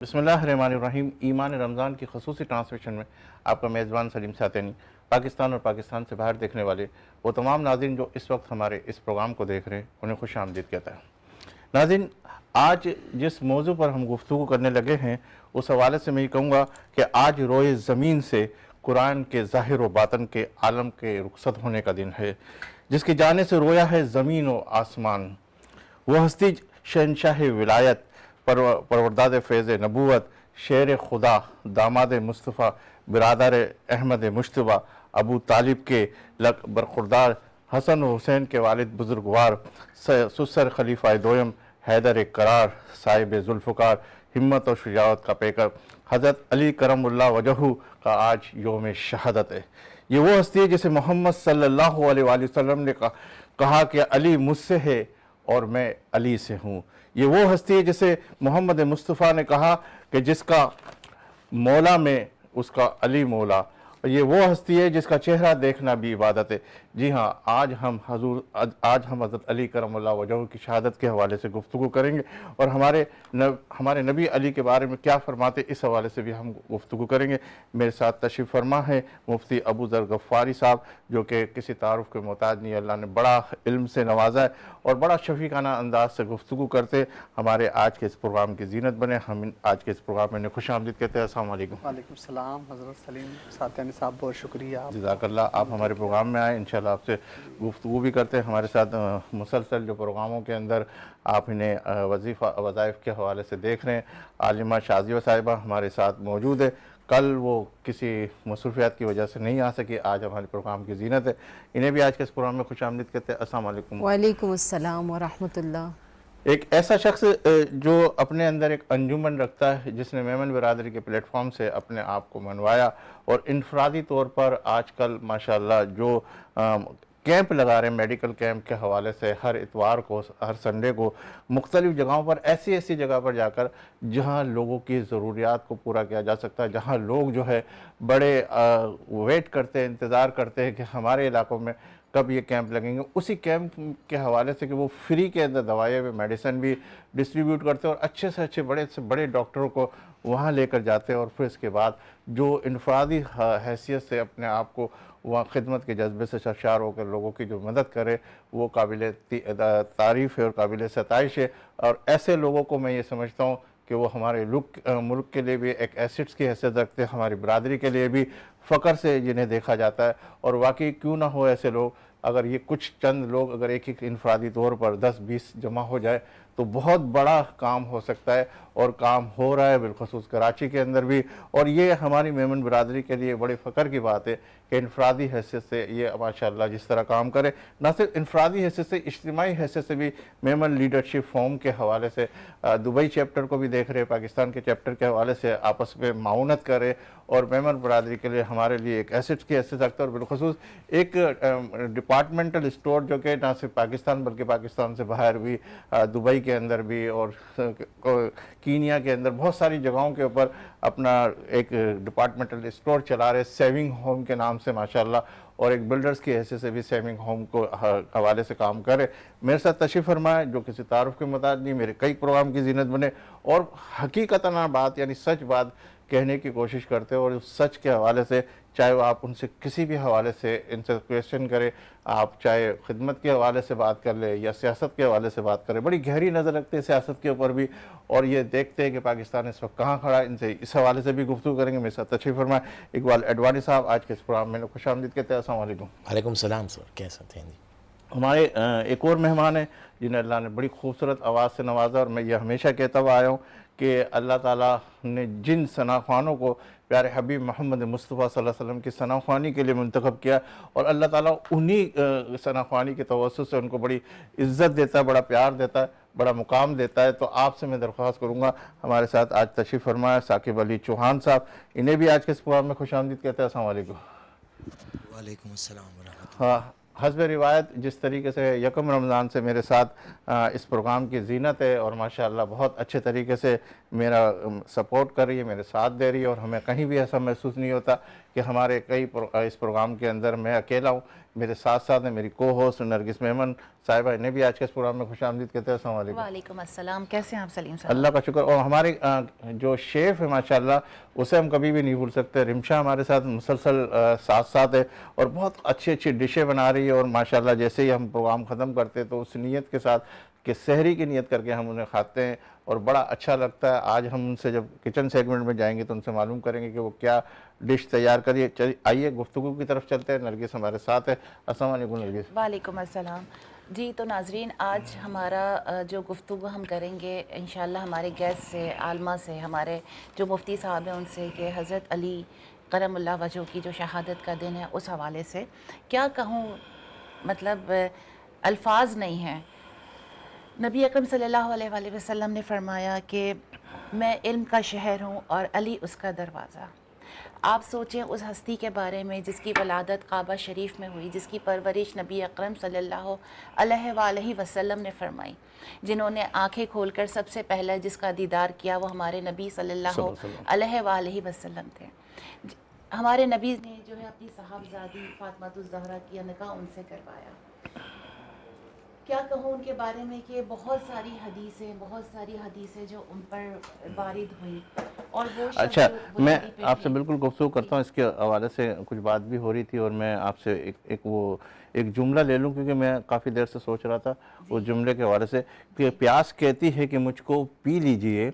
बिस्मिल्लाहिर्रहमानिर्रहीम। ईमान रमज़ान की ख़ुसूसी ट्रांसमिशन में आपका मेज़बान सलीम सातनी पाकिस्तान और पाकिस्तान से बाहर देखने वाले वो तमाम नाज़रीन जो इस वक्त हमारे इस प्रोग्राम को देख रहे हैं उन्हें खुश आमदीद कहता है। नाज़रीन, आज जिस मौजू पर हम गुफ्तगू करने लगे हैं उस हवाले से मैं ये कहूँगा कि आज रोए ज़मीन से कुरान के ज़ाहिर व बातन के आलम के रुखसत होने का दिन है, जिसकी जाने से रोया है ज़मीन व आसमान। वह हस्ती शहनशाह विलायत, परवरदाद फ़ैज़ नबूवत, शेर खुदा, दामाद मुस्तफ़ा, बिरादर अहमद मुश्तबा, अबू तालिब के लक बरखुरदार, हसन हुसैन के वालिद बुजुर्गवार, सुसर खलीफा दोयम, हैदर करार, साहिब जुल्फ़कार, हिम्मत और शुजाअत का पेकर, हज़रत अली करमुल्लाह वजहू का आज योम शहादत है। ये वो हस्ती है जिसे मोहम्मद सल्लल्लाहु अलैहि वसल्लम ने कहा कि अली मुझसे है और मैं अली से हूँ। ये वो हस्ती है जिसे मोहम्मद मुस्तफ़ा ने कहा कि जिसका मौला में उसका अली मौला। और ये वो हस्ती है जिसका चेहरा देखना भी इबादत है। जी हाँ, आज हम हज़रत अली करमुल्लाह वजहू की शहादत के हवाले से गुफ्तगू करेंगे और हमारे नबी अली के बारे में क्या फरमाते इस हवाले से भी हम गुफ्तगू करेंगे। मेरे साथ तशरीफ़ फरमा है मुफ्ती अबू ज़र गफ़ारी साहब, जो कि किसी तारुफ़ के मोहताज नहीं, अल्लाह ने बड़ा इल्म से नवाजा है और बड़ा शफ़ीकाना अंदाज से गुफ्तगू करते हमारे आज के इस प्रोग्राम की ज़ीनत बने। हम आज के इस प्रोग्राम में खुश आमदीद कहते हैं। अस्सलाम वालेकुम। वालेकुम सलाम हज़रत सलीम सातनी साहब, बहुत शुक्रिया। जज़ाकल्लाह, आप हमारे प्रोग्राम में आए, इंशाल्लाह आपसे गुफ्तगू भी करते हैं। हमारे साथ मुसलसल जो प्रोग्रामों के अंदर आप इन्हें वज़ाइफ़ के हवाले से देख रहे हैं, आलिमा शाज़िया साहिबा हमारे साथ मौजूद है। कल वो किसी मसरूफ़ियात की वजह से नहीं आ सकी, आज हमारे प्रोग्राम की ज़ीनत है। इन्हें भी आज के इस प्रोग्राम में खुश आमदीद कहते हैं। अस्सलाम वालेकुम। वालेकुम अस्सलाम व रहमतुल्लाह। एक ऐसा शख्स जो अपने अंदर एक अंजुमन रखता है, जिसने मेमन बिरादरी के प्लेटफॉर्म से अपने आप को मनवाया और इनफरादी तौर पर आजकल माशाल्लाह जो कैंप लगा रहे हैं मेडिकल कैंप के हवाले से, हर इतवार को हर संडे को मुख्तलिफ़ जगहों पर ऐसी ऐसी जगह पर जाकर जहां लोगों की ज़रूरियात को पूरा किया जा सकता है, जहां लोग जो है बड़े वेट करते हैं, इंतज़ार करते हैं कि हमारे इलाकों में कब ये कैंप लगेंगे, उसी कैंप के हवाले से कि वो फ्री के अंदर दवाइयाँ भी, मेडिसिन भी डिस्ट्रीब्यूट करते हैं और अच्छे से बड़े डॉक्टरों को वहाँ लेकर जाते हैं और फिर इसके बाद जो इनफरादी हैसियत से अपने आप को वहाँ खिदमत के जज्बे से सरशार होकर लोगों की जो मदद करे, वो काबिल तारीफ़ है और काबिल सताइश है। और ऐसे लोगों को मैं ये समझता हूँ कि वो हमारे मुल्क के लिए भी एक एसेट्स की हैसियत रखते हैं, हमारी बरादरी के लिए भी फ़ख्र से जिन्हें देखा जाता है। और वाकई क्यों ना हो ऐसे लोग, अगर ये कुछ चंद लोग अगर एक इनफरादी तौर पर 10-20 जमा हो जाए तो बहुत बड़ा काम हो सकता है और काम हो रहा है, बिलखुसूस कराची के अंदर भी। और ये हमारी मेमन बरादरी के लिए बड़े फ़ख्र की बात है कि इनफरादी हैसियत से ये माशाअल्लाह जिस तरह काम करे, ना सिर्फ इनफरादी हैसियत से, इज्तिमाई हैसियत से भी मेमन लीडरशिप फॉर्म के हवाले से दुबई चैप्टर को भी देख रहे, पाकिस्तान के चैप्टर के हवाले से आपस में माउनत करे और मेमन बरादरी के लिए हमारे लिए एक एसेट की हैसियत रखता है। और बिलखुसूस एक डिपार्टमेंटल स्टोर जो कि ना सिर्फ पाकिस्तान बल्कि पाकिस्तान से बाहर भी, दुबई के अंदर भी और कीनिया के अंदर बहुत सारी जगहों के ऊपर अपना एक डिपार्टमेंटल स्टोर चला रहे, सेविंग होम के नाम से माशाल्लाह, और एक बिल्डर्स की हैसियत से भी सेविंग होम को हवाले से काम करे। मेरे साथ तशरीफ़ फरमाए, जो किसी तारुफ़ के मुताबिक नहीं, मेरे कई प्रोग्राम की ज़ीनत बने और हकीकतन बात यानी सच बात कहने की कोशिश करते हैं। और उस सच के हवाले से चाहे वो आप उनसे किसी भी हवाले से इनसे क्वेश्चन करें, आप चाहे खिदमत के हवाले से बात कर ले या सियासत के हवाले से बात करें, बड़ी गहरी नज़र रखते हैं सियासत के ऊपर भी और ये देखते हैं कि पाकिस्तान इस वक्त कहाँ खड़ा है। इनसे इस हवाले से भी गुफ्तगू करेंगे। मेरे साथ तशरीफ़ फरमाए इकबाल अडवाणी साहब, आज के इस प्रोग्राम में खुश आमदीद कहते हैं। अस्सलाम वालेकुम। वालेकुम सलाम सर, कैसे हैं जी? हमारे एक और मेहमान हैं जिन्हें अल्लाह ने बड़ी खूबसूरत आवाज़ से नवाजा और मैं ये हमेशा कहता हुआ आया हूँ कि अल्लाह ताला ने जिन सनाख्वानों को प्यारे हबीब मोहम्मद मुस्तफ़ा सल्लल्लाहु अलैहि वसल्लम की सनाख्वानी के लिए मुंतखब किया और अल्लाह ताला उन्हीं सनाख्वानी के तवस्सुत से उनको बड़ी इज़्ज़त देता है, बड़ा प्यार देता है, बड़ा मुकाम देता है। तो आपसे मैं दरख्वास्त करूँगा, हमारे साथ आज तशरीफ़ फरमाए साकिब अली चौहान साहब, इन्हें भी आज के इस प्रोग्राम में खुश आमदीद कहते हैं। अस्सलाम वालेकुम। वालेकुम अस्सलाम व रहमतुल्लाह। हाँ, हस्ब रिवायत जिस तरीके से यकम रमज़ान से मेरे साथ इस प्रोग्राम की ज़ीनत है और माशाअल्लाह बहुत अच्छे तरीके से मेरा सपोर्ट कर रही है, मेरे साथ दे रही है और हमें कहीं भी ऐसा महसूस नहीं होता कि हमारे इस प्रोग्राम के अंदर मैं अकेला हूँ। मेरे साथ साथ हैं मेरी को होस्ट नरगिस मेमन साहिबा, इन्हें भी आज के इस प्रोग्राम में खुश आमदीद कहते हैं। अस्सलाम वालेकुम। वालेकुम अस्सलाम। कैसे हैं आप सलीम साहब? अल्लाह का शुक्र। और हमारे जो शेफ़ है माशाल्लाह, उसे हम कभी भी नहीं भूल सकते। रिमशा हमारे साथ मुसलसल साथ साथ है और बहुत अच्छी अच्छी डिशें बना रही है। और माशाल्लाह जैसे ही हम प्रोग्राम ख़त्म करते हैं तो उस नीयत के साथ कि सहरी की नीयत करके हम उन्हें खाते हैं और बड़ा अच्छा लगता है। आज हम उनसे जब किचन सेगमेंट में जाएंगे तो उनसे मालूम करेंगे कि वो क्या डिश तैयार करिए। चलिए आइए गुफ्तगू की तरफ चलते हैं। नरगिस हमारे साथ है। अस्सलाम वालेकुम नरगिस। वालेकुम अस्सलाम। जी तो नाजरीन, आज हमारा जो गुफ्तगू हम करेंगे इंशाल्लाह हमारे गेस्ट से, आलमा से, हमारे जो मुफ्ती साहब हैं उनसे, कि हज़रत अली करमुल्लाह वजह की जो शहादत का दिन है उस हवाले से क्या कहूँ, मतलब अल्फाज नहीं हैं। नबी अकरम सल्लल्लाहु अलैहि वसल्लम ने फरमाया कि मैं इल्म का शहर हूँ और अली उसका दरवाज़ा। आप सोचें उस हस्ती के बारे में जिसकी वलादत काबा शरीफ में हुई, जिसकी परवरिश नबी अकरम सल्लल्लाहु अलैहि वसल्लम ने फरमाई, जिन्होंने आंखें खोलकर सबसे पहले जिसका दीदार किया वो हमारे नबी सल्लल्लाहु अलैहि वसल्लम थे। हमारे नबी ने जो है अपनी साहबजादी फातिमातुज़ ज़हरा की निकाह उनसे करवाया। क्या कहूँ उनके बारे में कि बहुत सारी हदीसें जो उन पर वारिद हुई। और वो अच्छा, मैं आपसे बिल्कुल गुफ्तगू करता हूँ, इसके हवाले से कुछ बात भी हो रही थी और मैं आपसे एक जुमला ले लूँ, क्योंकि मैं काफ़ी देर से सोच रहा था उस जुमले के हवाले से कि प्यास कहती है कि मुझको पी लीजिए,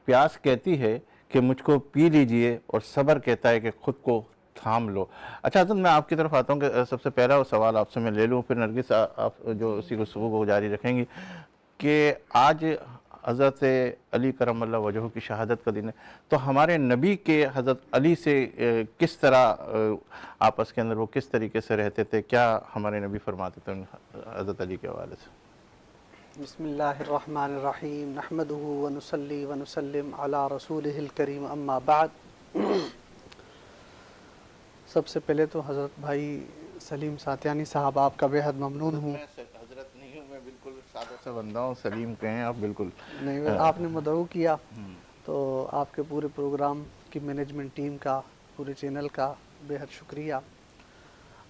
प्यास कहती है कि मुझको पी लीजिए, और सब्र कहता है कि खुद को थाम लो। अच्छा हज़रत, मैं आपकी तरफ आता हूँ कि सबसे पहला वो सवाल आपसे मैं ले लूँ, फिर नरगिस आप जो उसी गुफ्तगू को जारी रखेंगी कि आज हज़रत अली करमल्लाह वजह की शहादत का दिन है, तो हमारे नबी के हज़रत अली से किस तरह आपस के अंदर वो किस तरीके से रहते थे, क्या हमारे नबी फरमाते थे हज़रत अली के हवाले से? बिस्मिल्लाहिर्रहमानिर्रहीम, नहमदुहु व नुसल्ली व नुसल्लिम अला रसूलिहिल करीम, अम्मा बाद। सबसे पहले तो हज़रत भाई सलीम सातियानी साहब आपका बेहद ममनून हूँ। हज़रत नहीं हूँ मैं, बिल्कुल सादा सा बंदा हूँ, सलीम कहें आप। बिल्कुल नहीं, आपने मदऊ किया तो आपके पूरे प्रोग्राम की मैनेजमेंट टीम का, पूरे चैनल का बेहद शुक्रिया।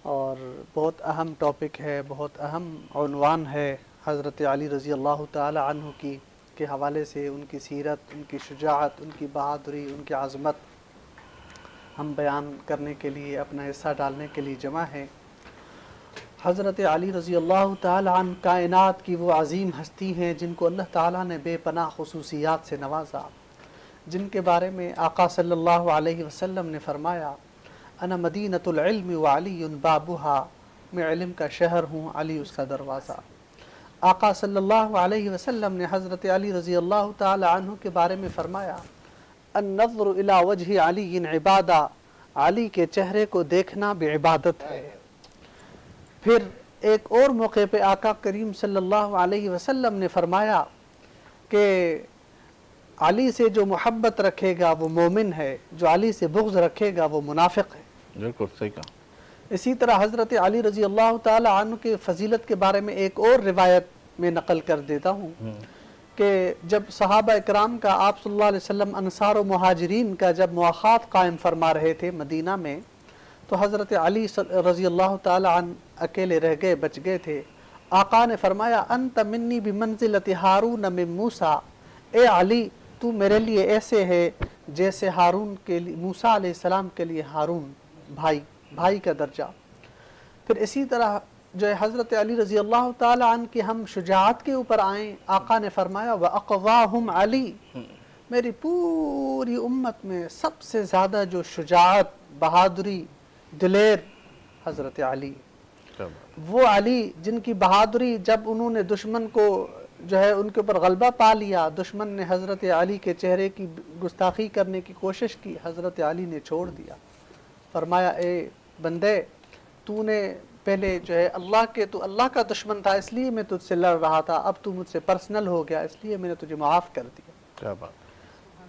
और बहुत अहम टॉपिक है, बहुत अहम उन्वान है हज़रत अली रज़ी अल्लाह ताला अन्हु की के हवाले से, उनकी सीरत, उनकी शुजाअत, उनकी बहादुरी, उनकी आज़मत हम बयान करने के लिए, अपना हिस्सा डालने के लिए जमा है। हज़रत अली रज़ी अल्लाह ताला अन्हु कायनात की वो अज़ीम हस्ती हैं जिनको अल्लाह ताला ने बेपनाह खुसूसियात से नवाजा, जिनके बारे में आका सल्लल्लाहु अलैहि वसल्लम ने फरमाया, अना मदीनतुल इल्म व अलीयुन बाबुहा, मैं इल्म का शहर हूँ, अली उसका दरवाज़ा। आका सल्लल्लाहु अलैहि वसल्लम ने हज़रत अली रज़ी अल्लाह ताला अन्हु के बारे में फरमाया, अन्नज़्रु इला वजहि अलीइन इबादा, अली के चेहरे को देखना भी इबादत है। फिर एक और मौके पे आका करीम सल्लल्लाहु अलैहि वसल्लम ने फरमाया कि अली से जो मोहब्बत रखेगा वो मोमिन है, जो अली से बुग़्ज़ रखेगा वो मुनाफिक है। बिल्कुल सही कहा। इसी तरह हज़रत अली रज़ी अल्लाह ताला अन्हु के फजीलत के बारे में एक और रिवायत में नकल कर देता हूँ कि जब सहाबा इकराम का आप सल्लल्लाहु अलैहि वसल्लम अंसार व मुहाजिरीन का जब मुआख़ात कायम फरमा रहे थे मदीना में, तो हज़रत अली रज़ी अल्लाह ताला अन्हु अकेले रह गए, बच गए थे। आका ने फरमाया, अंत मिन्नी बिमंज़िलति हारून मिन मूसा, ए अली तू मेरे लिए ऐसे है जैसे हारून के लिए, मूसा अलैहिस्सलाम के लिए हारून भाई का दर्जा। फिर इसी तरह जो है हज़रत अली रज़ी अल्लाह ताला अन्हु की हम शुजाअत के ऊपर आएँ, आका ने फरमाया, व अक़वाहुम अली, मेरी पूरी उम्मत में सबसे ज़्यादा जो शुजाअत, बहादुरी, दिलेर हज़रत अली। वो अली जिनकी बहादुरी, जब उन्होंने दुश्मन को जो है उनके ऊपर गलबा पा लिया, दुश्मन ने हज़रत अली के चेहरे की गुस्ताखी करने की कोशिश की, हज़रत अली ने छोड़ दिया। फरमाया, ए बंदे, तूने पहले जो है तू अल्लाह का दुश्मन था इसलिए मैं तुझसे लड़ रहा था, अब तू मुझसे पर्सनल हो गया इसलिए मैंने तुझे माफ़ कर दिया। क्या बात।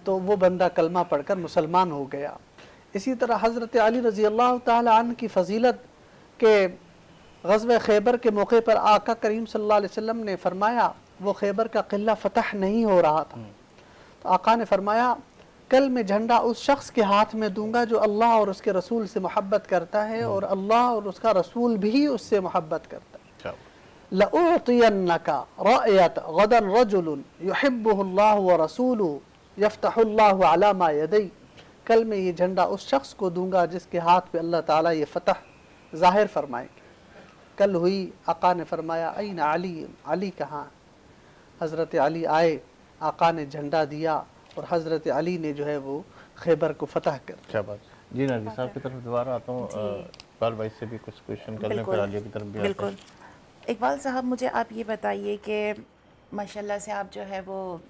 तो वो बंदा कलमा पढ़कर मुसलमान हो गया। इसी तरह हज़रत अली रज़ी अल्लाह ताला अन्हु की फ़जीलत के ग़ज़वे खैबर के मौके पर आका करीम सल्लल्लाहु अलैहि वसल्लम ने फरमाया, वो खैबर का किला फ़तह नहीं हो रहा था, तो आका ने फरमाया कल मैं झंडा उस शख्स के हाथ में दूंगा जो अल्लाह और उसके रसूल से मोहब्बत करता है और अल्लाह और उसका रसूल भी उससे मोहब्बत करता है। लउतियन्नका रायत गदन रजुलुन युहिब्बुहुल्लाहु व रसूलुहु यफ्तहुल्लाहु अला मा यदै। कल मैं ये झंडा उस शख्स को दूंगा जिसके हाथ पे अल्लाह ताला ये फतह ज़ाहिर फरमाएंगे। कल हुई, आका ने फरमाया ऐन अली, अली कहाँ? हज़रत अली आए, आका ने झंडा दिया और हज़रत अली ने जो है वो खैबर को फतह कर। क्या बात। जी नरगिस साहब की तरफ दोबारा आता हूँ, इकबाल भाई से भी कुछ क्वेश्चन कर लें, फिर आलिया की तरफ भी आते हैं। बिल्कुल। इकबाल साहब, मुझे आप ये बताइए कि माशाल्लाह से आप जो है वो,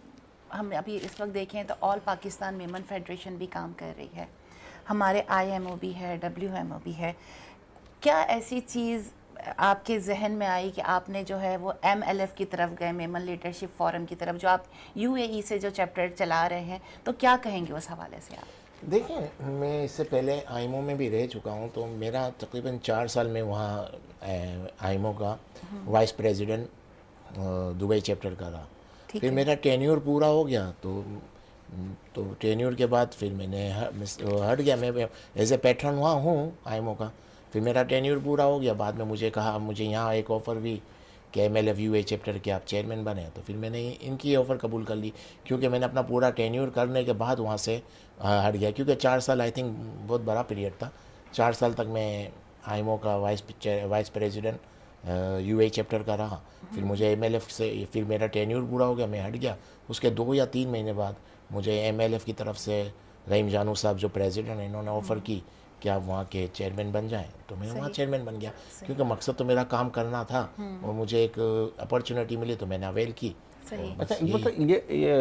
हम अभी इस वक्त देखें तो ऑल पाकिस्तान मेमन फेडरेशन भी काम कर रही है, हमारे IMO भी है, WMO भी है। क्या ऐसी चीज़ आपके जहन में आई कि आपने जो है वो MLF की तरफ गए, मेमन लीडरशिप फोरम की तरफ, जो आप UAE से जो चैप्टर चला रहे हैं, तो क्या कहेंगे उस हवाले से आप? देखिए, मैं इससे पहले आईमो में भी रह चुका हूँ, तो मेरा तकरीबन 4 साल में वहाँ आईमो का वाइस प्रेसिडेंट दुबई चैप्टर का रहा। फिर मेरा टेन्योर पूरा हो गया, तो टेन्योर के बाद फिर मैंने हट गया। मैं एज ए पैटर्न वहाँ हूँ आईमो का। फिर मेरा टेन्योर पूरा हो गया, बाद में मुझे कहा, मुझे यहाँ एक ऑफ़र भी कि MLF UAE चैप्टर के आप चेयरमैन बने, तो फिर मैंने इनकी ऑफ़र कबूल कर ली, क्योंकि मैंने अपना पूरा टेन्योर करने के बाद वहाँ से हट गया, क्योंकि 4 साल आई थिंक बहुत बड़ा पीरियड था। 4 साल तक मैं आईमो का वाइस प्रेसिडेंट UAE चैप्टर का रहा। फिर मुझे MLF से, फिर मेरा टेन्योर पूरा हो गया, मैं हट गया। उसके 2 या 3 महीने बाद मुझे MLF की तरफ से रहीम जानू साहब जो प्रेसिडेंट हैं, इन्होंने ऑफ़र की कि आप वहाँ के चेयरमैन बन जाएं, तो मैं वहाँ चेयरमैन बन गया, क्योंकि मकसद तो मेरा काम करना था और मुझे एक अपॉर्चुनिटी मिली तो मैंने अवेल की। अच्छा, मतलब ये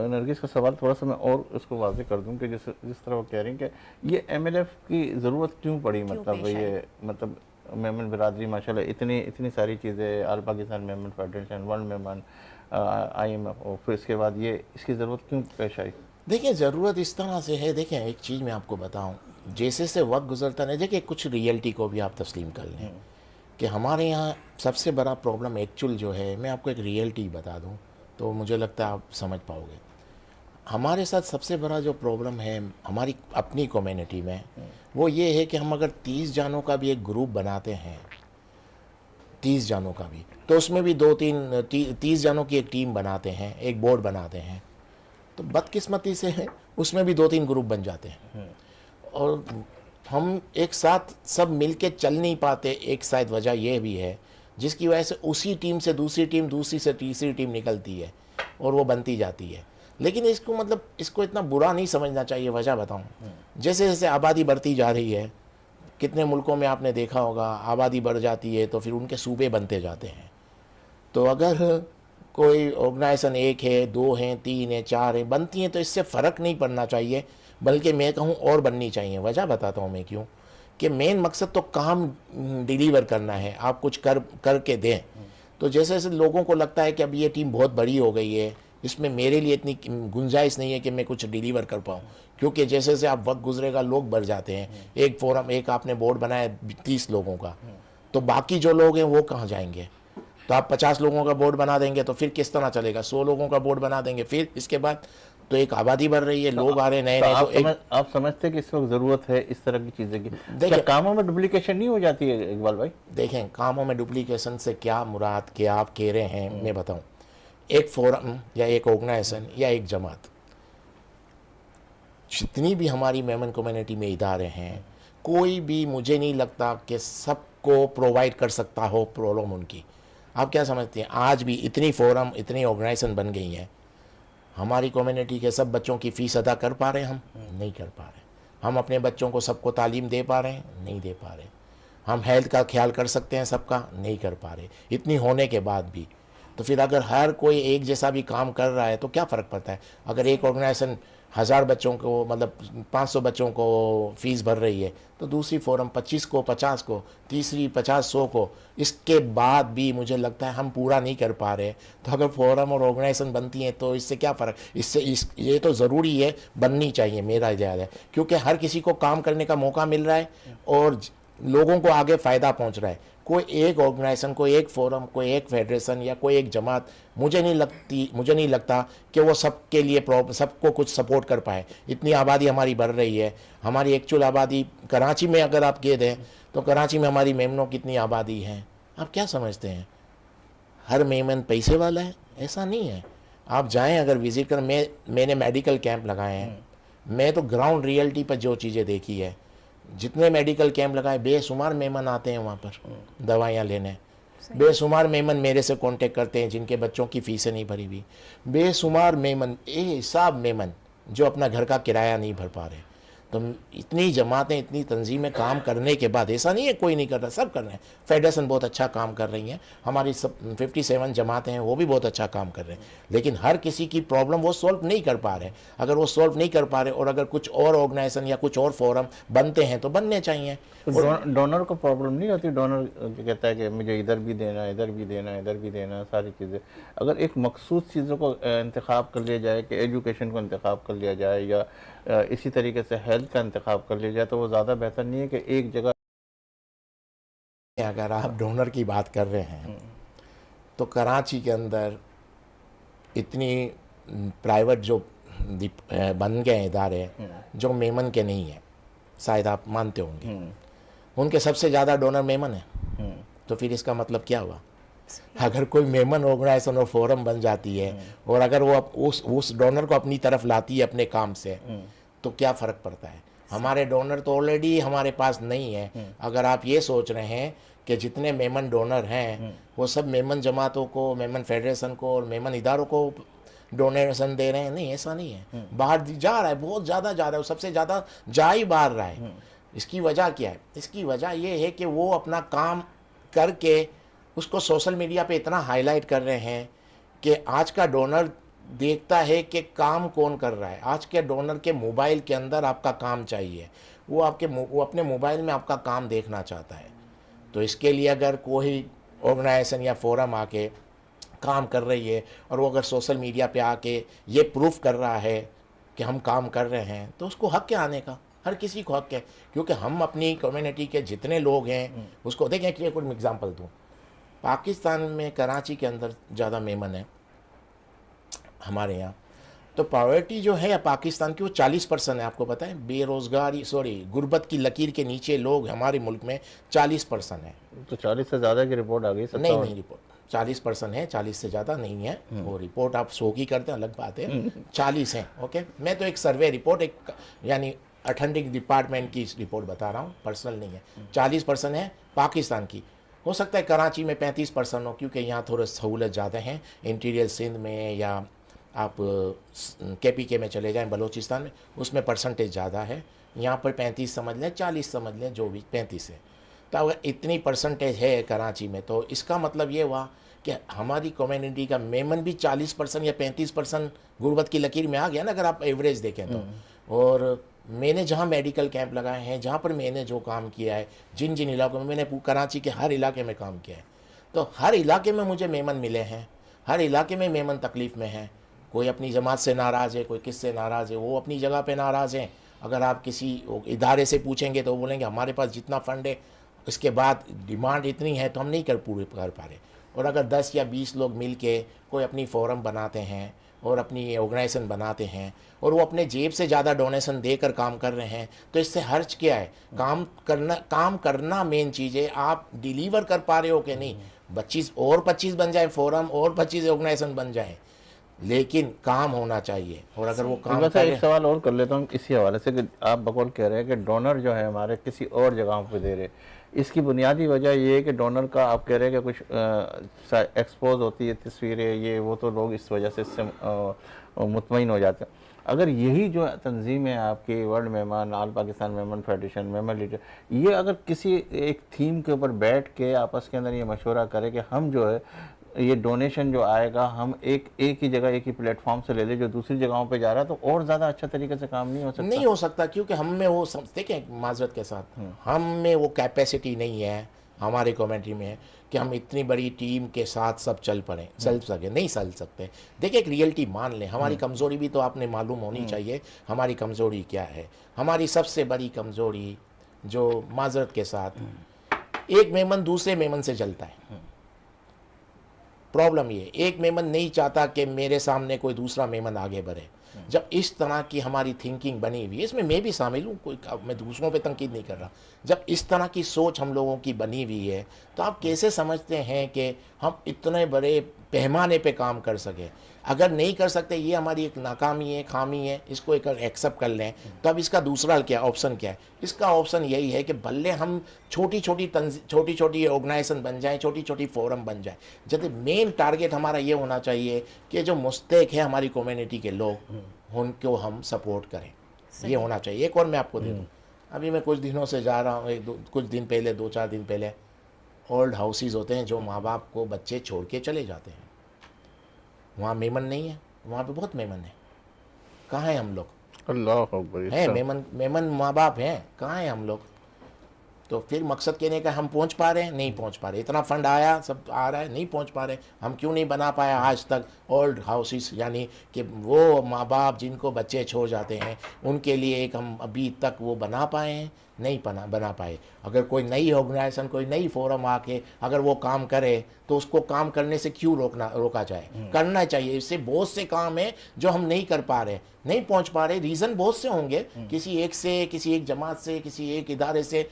नरगिस का सवाल थोड़ा सा मैं और उसको वाज़ेह कर दूं कि जिस तरह वो कह रही हैं कि ये MLF की ज़रूरत क्यों पड़ी, मतलब ये, मतलब मेमन बिरादरी माशाल्लाह इतनी सारी चीज़ें, all Pakistan Memon federation, world Memon, IMF, और फिर इसके बाद ये इसकी ज़रूरत क्यों पेश आई? देखिए, ज़रूरत इस तरह से है। देखें, एक चीज़ मैं आपको बताऊं, जैसे से वक्त गुजरता नहीं, देखिए कुछ रियलिटी को भी आप तस्लीम कर लें कि हमारे यहाँ सबसे बड़ा प्रॉब्लम एक्चुअल जो है, मैं आपको एक रियलिटी बता दूं तो मुझे लगता है आप समझ पाओगे। हमारे साथ सबसे बड़ा जो प्रॉब्लम है हमारी अपनी कम्युनिटी में, वो ये है कि हम अगर 30 जानों का भी एक ग्रुप बनाते हैं, 30 जानों का भी, तो उसमें भी 30 जानों की एक टीम बनाते हैं, एक बोर्ड बनाते हैं, तो बदकिस्मती से उसमें भी 2-3 ग्रुप बन जाते हैं और हम एक साथ सब मिलके चल नहीं पाते। एक शायद वजह यह भी है जिसकी वजह से उसी टीम से दूसरी टीम, दूसरी से तीसरी टीम निकलती है और वो बनती जाती है। लेकिन इसको, मतलब इसको इतना बुरा नहीं समझना चाहिए। वजह बताऊं, जैसे जैसे आबादी बढ़ती जा रही है, कितने मुल्कों में आपने देखा होगा, आबादी बढ़ जाती है तो फिर उनके सूबे बनते जाते हैं। तो अगर कोई ऑर्गेनाइजेशन 1 है, 2 हैं, 3 है, 4 हैं, बनती हैं, तो इससे फ़र्क नहीं पड़ना चाहिए, बल्कि मैं कहूँ और बननी चाहिए। वजह बताता हूँ मैं क्यों, कि मेन मकसद तो काम डिलीवर करना है, आप कुछ करके दें। तो जैसे जैसे लोगों को लगता है कि अब ये टीम बहुत बड़ी हो गई है, इसमें मेरे लिए इतनी गुंजाइश नहीं है कि मैं कुछ डिलीवर कर पाऊँ, क्योंकि जैसे जैसे आप वक्त गुजरेगा लोग बढ़ जाते हैं। एक फोरम, एक आपने बोर्ड बनाया 30 लोगों का, तो बाकी जो लोग हैं वो कहाँ जाएंगे? तो आप 50 लोगों का बोर्ड बना देंगे तो फिर किस तरह चलेगा? 100 लोगों का बोर्ड बना देंगे, फिर इसके बाद तो एक आबादी बढ़ रही है, लोग आ रहे हैं नए नए। आप समझते हैं कि इस वक्त ज़रूरत है इस तरह की चीज़ें की? देखिए, कामों में डुप्लीकेशन नहीं हो जाती है इकबाल भाई? देखें, कामों में डुप्लीकेशन से क्या मुराद, क्या आप कह रहे हैं, मैं बताऊं। एक फोरम या एक ऑर्गेनाइजेशन या एक जमात, जितनी भी हमारी मेमन कम्युनिटी में इदारे हैं, कोई भी मुझे नहीं लगता कि सबको प्रोवाइड कर सकता हो प्रॉब्लम उनकी। आप क्या समझते हैं? आज भी इतनी फोरम, इतनी ऑर्गेनाइजेशन बन गई हैं, हमारी कम्युनिटी के सब बच्चों की फ़ीस अदा कर पा रहे हैं? हम नहीं कर पा रहे। हम अपने बच्चों को सबको तालीम दे पा रहे हैं? नहीं दे पा रहे। हम हेल्थ का ख्याल कर सकते हैं सबका? नहीं कर पा रहे, इतनी होने के बाद भी। तो फिर अगर हर कोई एक जैसा भी काम कर रहा है तो क्या फ़र्क पड़ता है? अगर एक ऑर्गेनाइजेशन 1000 बच्चों को, मतलब 500 बच्चों को फ़ीस भर रही है, तो दूसरी फोरम 25 को, 50 को, तीसरी 50-100 को, इसके बाद भी मुझे लगता है हम पूरा नहीं कर पा रहे। तो अगर फोरम और ऑर्गेनाइजेशन बनती हैं तो इससे क्या फ़र्क? ये तो ज़रूरी है, बननी चाहिए, मेरा ख्याल है, क्योंकि हर किसी को काम करने का मौका मिल रहा है और लोगों को आगे फ़ायदा पहुंच रहा है। कोई एक ऑर्गेनाइजेशन, कोई एक फोरम, कोई एक फेडरेशन या कोई एक जमात मुझे नहीं लगता कि वो सबके लिए सबको कुछ सपोर्ट कर पाए। इतनी आबादी हमारी बढ़ रही है, हमारी एक्चुअल आबादी कराची में अगर आप कह दें तो कराची में हमारी मेमनों कितनी आबादी है, आप क्या समझते हैं? हर मेमन पैसे वाला है? ऐसा नहीं है। आप जाएं अगर विज़िट करें, मैंने मेडिकल कैंप लगाए हैं, मैं तो ग्राउंड रियलिटी पर जो चीज़ें देखी है, जितने मेडिकल कैंप लगाए बेशुमार मेहमान आते हैं वहाँ पर दवाइयाँ लेने, बेशुमार मेहमान मेरे से कांटेक्ट करते हैं जिनके बच्चों की फीसें नहीं भरी हुई, बेशुमार मेहमान, हिसाब मेहमान जो अपना घर का किराया नहीं भर पा रहे। तो इतनी जमातें, इतनी तंजीमें काम करने के बाद, ऐसा नहीं है कोई नहीं कर रहा, सब कर रहे हैं। फेडरेशन बहुत अच्छा काम कर रही हैं, हमारी सब 57 जमातें हैं वो भी बहुत अच्छा काम कर रहे हैं, लेकिन हर किसी की प्रॉब्लम वो सॉल्व नहीं कर पा रहे। अगर वो सॉल्व नहीं कर पा रहे और अगर कुछ और ऑर्गेनाइजेशन या कुछ और फोरम बनते हैं तो बनने चाहिए। तो डोनर को प्रॉब्लम नहीं होती? डोनर कहता है कि मुझे इधर भी देना, इधर भी देना, इधर भी देना, सारी चीज़ें। अगर एक मखसूस चीज़ों को इंतखाब कर लिया जाए कि एजुकेशन को इंतखाब कर लिया जाए या इसी तरीके से हेल्थ का इंतखाब कर लिया जाए, तो वो ज़्यादा बेहतर नहीं है कि एक जगह? अगर आप डोनर की बात कर रहे हैं तो कराची के अंदर इतनी प्राइवेट जो बन गए इदारे जो मेमन के नहीं है, शायद आप मानते होंगे, उनके सबसे ज़्यादा डोनर मेमन है। तो फिर इसका मतलब क्या हुआ? अगर कोई मेमन ऑर्गेनाइजेशन और फोरम बन जाती है और अगर वो उस डोनर को अपनी तरफ लाती है अपने काम से, तो क्या फ़र्क पड़ता है? हमारे डोनर तो ऑलरेडी हमारे पास नहीं है। अगर आप ये सोच रहे हैं कि जितने मेमन डोनर हैं वो सब मेमन जमातों को, मेमन फेडरेशन को और मेमन इदारों को डोनेशन दे रहे हैं, नहीं, ऐसा नहीं है। बाहर जा रहा है, बहुत ज़्यादा जा रहा है, सबसे ज़्यादा जा ही बाहर रहा है। इसकी वजह क्या है? इसकी वजह ये है कि वो अपना काम करके उसको सोशल मीडिया पे इतना हाईलाइट कर रहे हैं कि आज का डोनर देखता है कि काम कौन कर रहा है। आज के डोनर के मोबाइल के अंदर आपका काम चाहिए, वो अपने मोबाइल में आपका काम देखना चाहता है। तो इसके लिए अगर कोई ऑर्गेनाइजेशन या फोरम आके काम कर रही है और वो अगर सोशल मीडिया पे आके ये प्रूफ कर रहा है कि हम काम कर रहे हैं, तो उसको हक है आने का, हर किसी को हक है। क्योंकि हम अपनी कम्युनिटी के जितने लोग हैं उसको देखें कि कुछ एग्जांपल दूँ, पाकिस्तान में कराची के अंदर ज़्यादा मेमन है हमारे यहाँ, तो पॉवर्टी जो है पाकिस्तान की वो 40% है। आपको पता है बेरोज़गारी, गुर्बत की लकीर के नीचे लोग हमारे मुल्क में 40% है। तो 40 से ज़्यादा की रिपोर्ट आ गई? नहीं, रिपोर्ट 40% है, 40 से ज़्यादा नहीं है। वो रिपोर्ट आप 100 की करते हैं, अलग बात है, 40 है। ओके, मैं तो एक सर्वे रिपोर्ट, एक यानी अथेंटिक डिपार्टमेंट की रिपोर्ट बता रहा हूँ, पर्सनल नहीं है। 40% है पाकिस्तान की। हो सकता है कराची में 35% हो, क्योंकि यहाँ थोड़ा सहूलत ज़्यादा है। इंटीरियर सिंध में या आप KPK में चले जाएं, बलूचिस्तान में, उसमें परसेंटेज ज़्यादा है। यहाँ पर 35 समझ लें, 40 समझ लें, जो भी 35 है। तो अगर इतनी परसेंटेज है कराची में, तो इसका मतलब ये हुआ कि हमारी कम्युनिटी का मेमन भी 40% या 35% गुर्बत की लकीर में आ गया ना, अगर आप एवरेज देखें तो। और मैंने जहाँ मेडिकल कैंप लगाए हैं, जहाँ पर मैंने जो काम किया है, जिन जिन इलाकों में, मैंने कराची के हर इलाके में काम किया है, तो हर इलाके में मुझे मेमन मिले हैं, हर इलाके में मेमन तकलीफ़ में हैं। कोई अपनी जमात से नाराज़ है, कोई किससे नाराज़ है, वो अपनी जगह पे नाराज़ हैं। अगर आप किसी इदारे से पूछेंगे तो वो बोलेंगे हमारे पास जितना फ़ंड है, इसके बाद डिमांड इतनी है तो हम नहीं पूरे कर पा रहे। और अगर 10 या 20 लोग मिल के कोई अपनी फोरम बनाते हैं और अपनी ऑर्गेनाइजेशन बनाते हैं और वो अपने जेब से ज़्यादा डोनेशन देकर काम कर रहे हैं, तो इससे हर्ज क्या है? काम करना मेन चीज़ है। आप डिलीवर कर पा रहे हो कि नहीं? 25 बन जाए फोरम और 25 ऑर्गेनाइजेशन बन जाए, लेकिन काम होना चाहिए। और अगर वो काम वैसे एक सवाल और कर लेता हूँ इसी हवाले से कि आप बकौल कह रहे हैं कि डोनर जो है हमारे किसी और जगहों पे दे रहे, इसकी बुनियादी वजह ये है कि डोनर का आप कह रहे हैं कि कुछ एक्सपोज होती है तस्वीरें, ये वो, तो लोग इस वजह से इससे मुतमईन हो जाते हैं। अगर यही जो तंजीम है आपकी, वर्ल्ड मेहमान, all Pakistan Memon federation, Memon leader, ये अगर किसी एक थीम के ऊपर बैठ के आपस के अंदर ये मशवरा करें कि हम जो है ये डोनेशन जो आएगा हम एक ही जगह, एक ही प्लेटफॉर्म से ले लें जो दूसरी जगहों पे जा रहा है, तो और ज़्यादा अच्छा तरीके से काम नहीं हो सकता? नहीं हो सकता, क्योंकि हम में वो देखें, माजरत के साथ, हम में वो कैपेसिटी नहीं है हमारी कम्युनिटी में कि हम इतनी बड़ी टीम के साथ सब चल सके, नहीं चल सकते। देखिए, एक रियलिटी मान लें, हमारी कमज़ोरी भी तो आपने मालूम होनी चाहिए। हमारी कमज़ोरी क्या है? हमारी सबसे बड़ी कमज़ोरी, जो माजरत के साथ, एक मेमन दूसरे मेमन से जलता है। प्रॉब्लम ये, एक मेमन नहीं चाहता कि मेरे सामने कोई दूसरा मेमन आगे बढ़े। जब इस तरह की हमारी थिंकिंग बनी हुई है, इसमें मैं भी शामिल हूँ, कोई मैं दूसरों पे तंकीद नहीं कर रहा, जब इस तरह की सोच हम लोगों की बनी हुई है तो आप कैसे समझते हैं कि हम इतने बड़े पैमाने पे काम कर सकें? अगर नहीं कर सकते, ये हमारी एक नाकामी है, खामी है, इसको एक एक्सेप्ट कर लें, तो अब इसका दूसरा क्या ऑप्शन क्या है? इसका ऑप्शन यही है कि भले हम छोटी छोटी ऑर्गेनाइजेशन बन जाएं, छोटी छोटी फोरम बन जाए, जब मेन टारगेट हमारा ये होना चाहिए कि जो मुस्तहिक है हमारी कम्युनिटी के लोग, उनको हम सपोर्ट करें, ये होना चाहिए। एक और मैं आपको दे दूँ, अभी मैं कुछ दिनों से जा रहा हूँ, कुछ दिन पहले, 2-4 दिन पहले, ओल्ड हाउसेज होते हैं जो माँ बाप को बच्चे छोड़ के चले जाते हैं, वहाँ मेमन नहीं है, वहाँ पे बहुत मेमन है। कहाँ है हम लोग? अल्लाह अकबर। हैं मेमन माँ बाप हैं, कहाँ हैं हम लोग? तो फिर मकसद कहने का हम पहुँच पा रहे हैं? नहीं पहुँच पा रहे। इतना फंड आया, सब आ रहा है, नहीं पहुँच पा रहे। हम क्यों नहीं बना पाया आज तक ओल्ड हाउसेस, यानी कि वो माँ बाप जिनको बच्चे छोड़ जाते हैं उनके लिए एक हम अभी तक वो बना पाए हैं? नहीं बना पाए। अगर कोई नई ऑर्गेनाइजेशन, कोई नई फोरम आके अगर वो काम करे तो उसको काम करने से क्यों रोका जाए? करना चाहिए। इससे बहुत से काम है जो हम नहीं कर पा रहे, नहीं पहुंच पा रहे। रीज़न बहुत से होंगे, किसी एक से, किसी एक जमात से, किसी एक इदारे से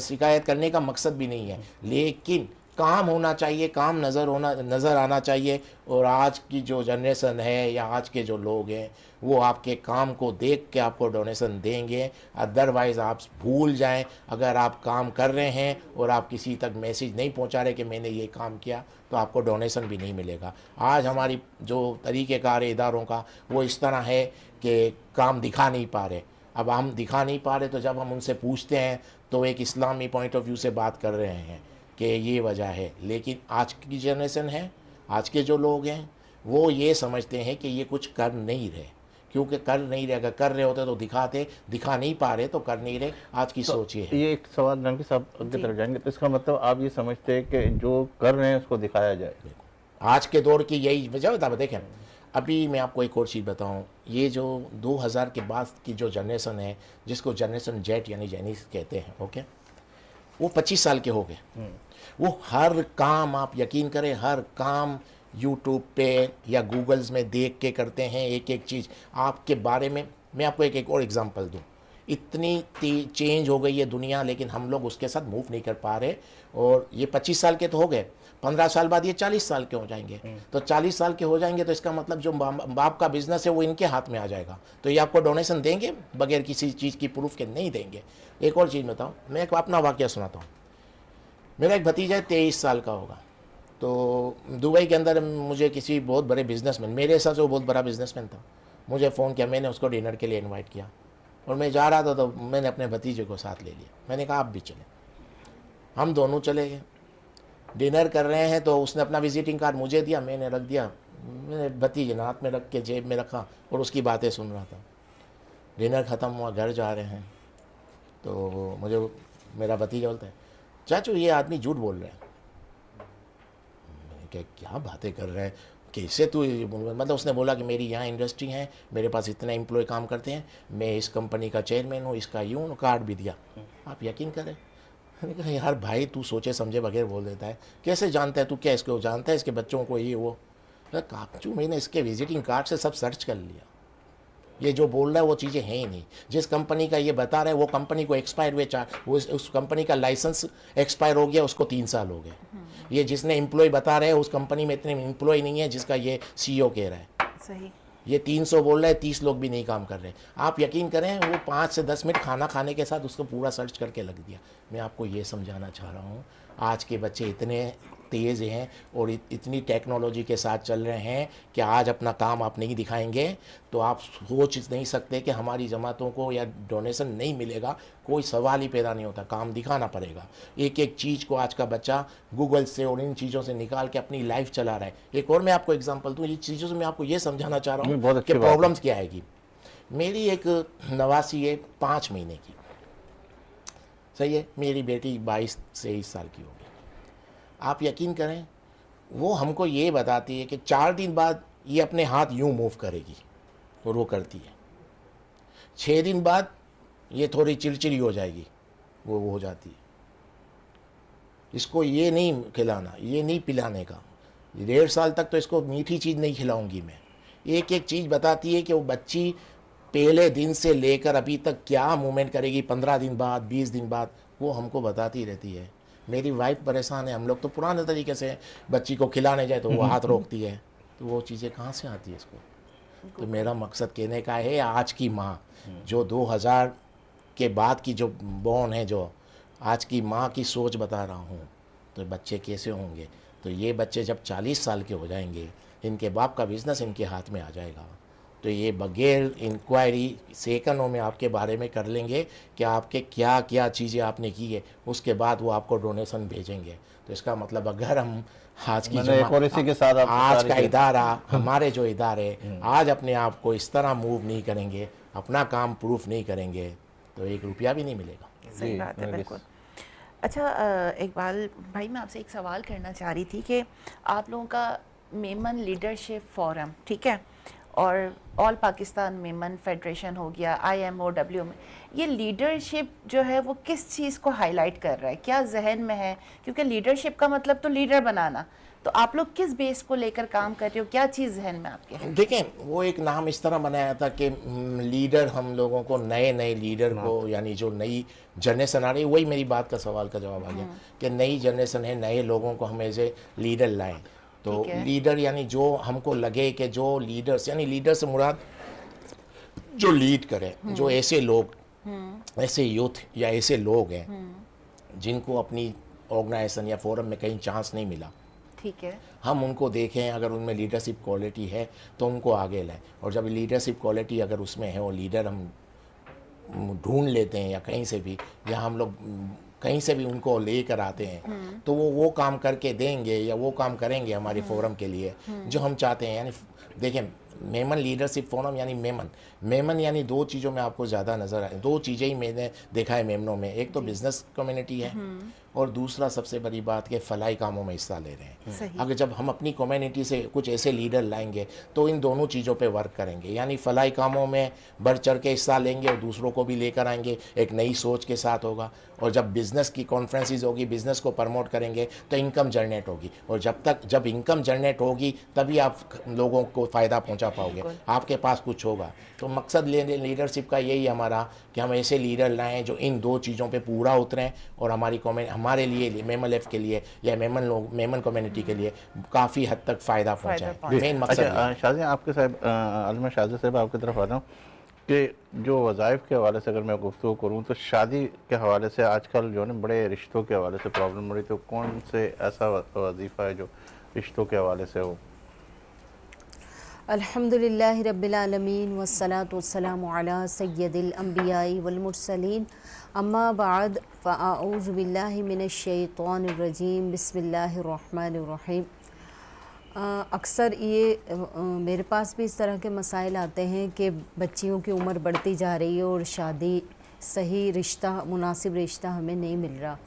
शिकायत करने का मकसद भी नहीं है, लेकिन काम होना चाहिए, काम नज़र आना चाहिए। और आज की जो जनरेशन है या आज के जो लोग हैं वो आपके काम को देख के आपको डोनेशन देंगे, अदरवाइज़ आप भूल जाएं। अगर आप काम कर रहे हैं और आप किसी तक मैसेज नहीं पहुंचा रहे कि मैंने ये काम किया, तो आपको डोनेशन भी नहीं मिलेगा। आज हमारी जो तरीक़ेकार है इदारों का, वो इस तरह है कि काम दिखा नहीं पा रहे। अब हम दिखा नहीं पा रहे तो जब हम उनसे पूछते हैं तो एक इस्लामी पॉइंट ऑफ व्यू से बात कर रहे हैं कि ये वजह है। लेकिन आज की जनरेशन है, आज के जो लोग हैं, वो ये समझते हैं कि ये कुछ कर नहीं रहे, क्योंकि कर नहीं रहे। अगर कर रहे होते तो दिखा नहीं पा रहे तो कर नहीं रहे। आज की सोच ये है। ये एक सवाल जानकी साहब आगे तरफ जाएंगे, तो इसका मतलब आप ये समझते हैं कि जो कर रहे हैं उसको दिखाया जाए? आज के दौर की यही वजह बता। देखें, अभी मैं आपको एक और चीज़ बताऊं, ये जो 2000 के बाद की जो जनरेशन है, जिसको जनरेशन जेट यानी जेनिस कहते हैं, ओके, वो 25 साल के हो गए। वो हर काम, आप यकीन करें, हर काम यूट्यूब पे या गूगल्स में देख के करते हैं। एक एक चीज़ आपके बारे में। मैं आपको एक और एग्जांपल दूं, इतनी चेंज हो गई है दुनिया, लेकिन हम लोग उसके साथ मूव नहीं कर पा रहे। और ये 25 साल के तो हो गए, 15 साल बाद ये 40 साल के हो जाएंगे। तो 40 साल के हो जाएंगे तो इसका मतलब जो बाप का बिजनेस है वो इनके हाथ में आ जाएगा। तो ये आपको डोनेशन देंगे बगैर किसी चीज़ की प्रूफ के? नहीं देंगे। एक और चीज़ बताऊँ, मैं एक अपना वाक़या सुनाता हूँ। मेरा एक भतीजा है, 23 साल का होगा। तो दुबई के अंदर मुझे किसी बहुत बड़े बिजनेसमैन, मेरे हिसाब से वो बहुत बड़ा बिजनेसमैन था, मुझे फ़ोन किया। मैंने उसको डिनर के लिए इनवाइट किया और मैं जा रहा था तो मैंने अपने भतीजे को साथ ले लिया। मैंने कहा आप भी चलें। हम दोनों चले गए, डिनर कर रहे हैं। तो उसने अपना विजिटिंग कार्ड मुझे दिया, मैंने रख दिया, मैंने भतीजे ने हाथ में रख के जेब में रखा और उसकी बातें सुन रहा था। डिनर ख़त्म हुआ, घर जा रहे हैं तो मुझे मेरा भतीजा बोलता है, चाचू ये आदमी झूठ बोल रहा है। मैंने क्या बातें कर रहे हैं, कैसे तू? मतलब उसने बोला कि मेरी यहाँ इंडस्ट्री है, मेरे पास इतने एम्प्लॉय काम करते हैं, मैं इस कंपनी का चेयरमैन हूँ, इसका यूँ, कार्ड भी दिया। आप यकीन करें, मैंने कहा यार भाई तू सोचे समझे बगैर बोल देता है, कैसे जानता है तू? क्या इसको जानता है, इसके बच्चों को ये वो? काचू मैंने इसके विजिटिंग कार्ड से सब सर्च कर लिया, ये जो बोल रहा है वो चीज़ें हैं ही नहीं। जिस कंपनी का ये बता रहा है वो कंपनी को एक्सपायर हुए उस कंपनी का लाइसेंस एक्सपायर हो गया, उसको 3 साल हो गए। ये जिसने एम्प्लॉय बता रहे हैं उस कंपनी में इतने एम्प्लॉय नहीं है जिसका ये CEO कह रहा है। सही। ये 300 बोल रहा है, 30 लोग भी नहीं काम कर रहे। आप यकीन करें, वो 5 से 10 मिनट खाना खाने के साथ उसको पूरा सर्च करके लग दिया। मैं आपको ये समझाना चाह रहा हूँ, आज के बच्चे इतने तेज़ हैं और इतनी टेक्नोलॉजी के साथ चल रहे हैं कि आज अपना काम आप नहीं दिखाएंगे तो आप सोच नहीं सकते कि हमारी जमातों को या डोनेशन नहीं मिलेगा। कोई सवाल ही पैदा नहीं होता, काम दिखाना पड़ेगा। एक एक चीज़ को आज का बच्चा गूगल से और इन चीज़ों से निकाल के अपनी लाइफ चला रहा है। एक और मैं आपको एग्जांपल दूँ, ये चीज़ों से मैं आपको ये समझाना चाह रहा हूँ कि प्रॉब्लम्स क्या आएगी। मेरी एक नवासी है 5 महीने की, सही है, मेरी बेटी 22 से 23 साल की होगी। आप यकीन करें, वो हमको ये बताती है कि 4 दिन बाद ये अपने हाथ यूं मूव करेगी और वो करती है। 6 दिन बाद ये थोड़ी चिड़चिड़ी हो जाएगी, वो हो जाती है। इसको ये नहीं खिलाना, ये नहीं पिलाने का, 1.5 साल तक तो इसको मीठी चीज़ नहीं खिलाऊंगी मैं। एक एक चीज़ बताती है कि वो बच्ची पहले दिन से लेकर अभी तक क्या मूवमेंट करेगी, 15 दिन बाद, 20 दिन बाद, वो हमको बताती रहती है। मेरी वाइफ परेशान है, हम लोग तो पुराने तरीके से बच्ची को खिलाने जाए तो वो हाथ रोकती है, तो वो चीज़ें कहाँ से आती है इसको। तो मेरा मकसद कहने का है, आज की माँ जो 2000 के बाद की जो बॉर्न है, जो आज की माँ की सोच बता रहा हूँ, तो बच्चे कैसे होंगे। तो ये बच्चे जब 40 साल के हो जाएंगे, इनके बाप का बिज़नेस इनके हाथ में आ जाएगा, तो ये बगैर इंक्वायरी सेकंडों में आपके बारे में कर लेंगे कि आपके क्या क्या चीज़ें आपने की है, उसके बाद वो आपको डोनेशन भेजेंगे। तो इसका मतलब अगर हम आज की एक और इसी के साथ आप आज का इदारा, हमारे जो इदारे आज अपने आप को इस तरह मूव नहीं करेंगे, अपना काम प्रूफ नहीं करेंगे, तो 1 रुपया भी नहीं मिलेगा। सही बात है, बिल्कुल। अच्छा इकबाल भाई, मैं आपसे एक सवाल करना चाह रही थी कि आप लोगों का मेमन लीडरशिप फोरम, ठीक है, और ऑल पाकिस्तान मेमन फेडरेशन हो गया, IMOW में, ये लीडरशिप जो है वो किस चीज़ को हाईलाइट कर रहा है, क्या जहन में है? क्योंकि लीडरशिप का मतलब तो लीडर बनाना, तो आप लोग किस बेस को लेकर काम कर रहे हो, क्या चीज़ जहन में आपके है? देखें, वो एक नाम इस तरह बनाया था कि लीडर, हम लोगों को नए नए लीडर को, यानी जो नई जनरेशन आ रही है, वही मेरी बात का सवाल का जवाब आ गया कि नई जनरेशन है, नए लोगों को हम एज ए लीडर लाएं। तो लीडर यानी जो हमको लगे कि जो लीडर्स, यानी लीडर से मुराद जो लीड करें, जो ऐसे लोग, ऐसे यूथ या ऐसे लोग हैं जिनको अपनी ऑर्गेनाइजेशन या फोरम में कहीं चांस नहीं मिला, ठीक है, हम उनको देखें, अगर उनमें लीडरशिप क्वालिटी है तो उनको आगे लाएं। और जब लीडरशिप क्वालिटी अगर उसमें है, वो लीडर हम ढूंढ लेते हैं या कहीं से भी, या हम लोग कहीं से भी उनको लेकर आते हैं, तो वो काम करके देंगे या वो काम करेंगे हमारे फोरम के लिए जो हम चाहते हैं। यानी देखें, मेमन लीडरशिप फोरम यानी मेमन यानी 2 चीज़ों में आपको ज़्यादा नज़र आए, 2 चीज़ें ही मैंने देखा है मेमनों में। एक तो बिज़नेस कम्युनिटी है, और दूसरा सबसे बड़ी बात कि फलाई कामों में हिस्सा ले रहे हैं। अगर जब हम अपनी कम्युनिटी से कुछ ऐसे लीडर लाएंगे तो इन दोनों चीज़ों पे वर्क करेंगे, यानी फलाई कामों में बढ़ चढ़ के हिस्सा लेंगे और दूसरों को भी लेकर आएंगे, एक नई सोच के साथ होगा। और जब बिज़नेस की कॉन्फ्रेंसेस होगी, बिज़नेस को प्रमोट करेंगे तो इनकम जनरेट होगी, और जब इनकम जनरेट होगी तभी आप लोगों को फ़ायदा पहुँचा पाओगे, आपके पास कुछ होगा। तो मकसद लीडरशिप का यही हमारा कि हम ऐसे लीडर लाएं जो इन 2 चीज़ों पे पूरा उतरें, और हमारे लिए, मेमन लेफ के लिए या मेमन कम्युनिटी के लिए काफ़ी हद तक फ़ायदा पहुँचाएं। मेन मकसद। अच्छा शाजी, आपके साहब अलमा शाजी साहब, आपकी तरफ आता हूँ कि जो वज़ाइफ के हवाले से अगर मैं गुफ्तगू करूँ, तो शादी के हवाले से आजकल जो है ना बड़े रिश्तों के हवाले से प्रॉब्लम हो रही, तो कौन से ऐसा वजीफ़ा है जो रिश्तों के हवाले से हो? अल्हम्दुलिल्लाहि रब्बिल आलमीन वस्सलातु वस्सलामु अला सय्यदिल अंबियाई वल मुरसलीन, अम्मा बाद, फ़अऊज़ु बिल्लाहि मिनश शैतानिर रजीम, बिस्मिल्लाहिर रहमानिर रहीम। अक्सर ये मेरे पास भी इस तरह के मसाइल आते हैं कि बच्चियों की उम्र बढ़ती जा रही है और शादी, सही रिश्ता, मुनासिब रिश्ता हमें नहीं मिल रहा।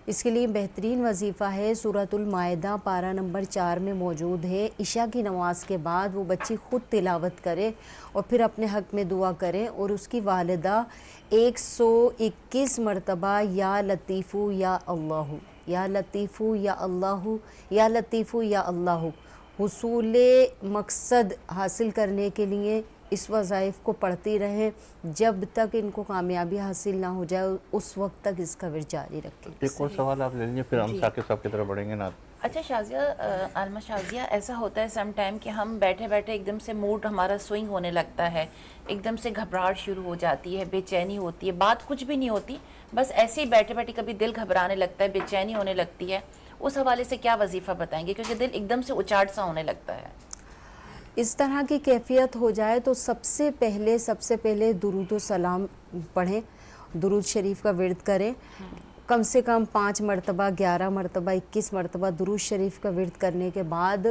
इसके लिए बेहतरीन वजीफ़ा है, सूरतुल माइदा पारा नंबर 4 में मौजूद है। इशा की नमाज के बाद वो बच्ची ख़ुद तिलावत करे और फिर अपने हक़ में दुआ करे, और उसकी वालिदा 121 मरतबा या लतीफ़ू या अल्लाहु, या लतीफ़ू या अल्लाहु, या लतीफ़ू या अल्लाहु हुसूले मकसद हासिल करने के लिए इस वज़ाइफ़ को पढ़ती रहें। जब तक इनको कामयाबी हासिल ना हो जाए उस वक्त तक इसका विर्द जारी रखें। एक और सवाल आप ले लीजिए, फिर हम साकिब साहब की तरफ बढ़ेंगे ना। अच्छा शाजिया, आलमा शाजिया, ऐसा होता है सम टाइम कि हम बैठे बैठे एकदम से मूड हमारा स्विंग होने लगता है, एकदम से घबराहट शुरू हो जाती है, बेचैनी होती है, बात कुछ भी नहीं होती, बस ऐसे ही बैठे बैठे कभी दिल घबराने लगता है, बेचैनी होने लगती है। उस हवाले से क्या वजीफ़ा बताएंगे, क्योंकि दिल एकदम से उचाट सा होने लगता है। इस तरह की कैफियत हो जाए तो सबसे पहले दुरूद व सलाम पढ़ें, दुरूद शरीफ का विर्द करें, कम से कम 5 मरतबा, 11 मरतबा, 21 मरतबा दुरूद शरीफ का विर्द करने के बाद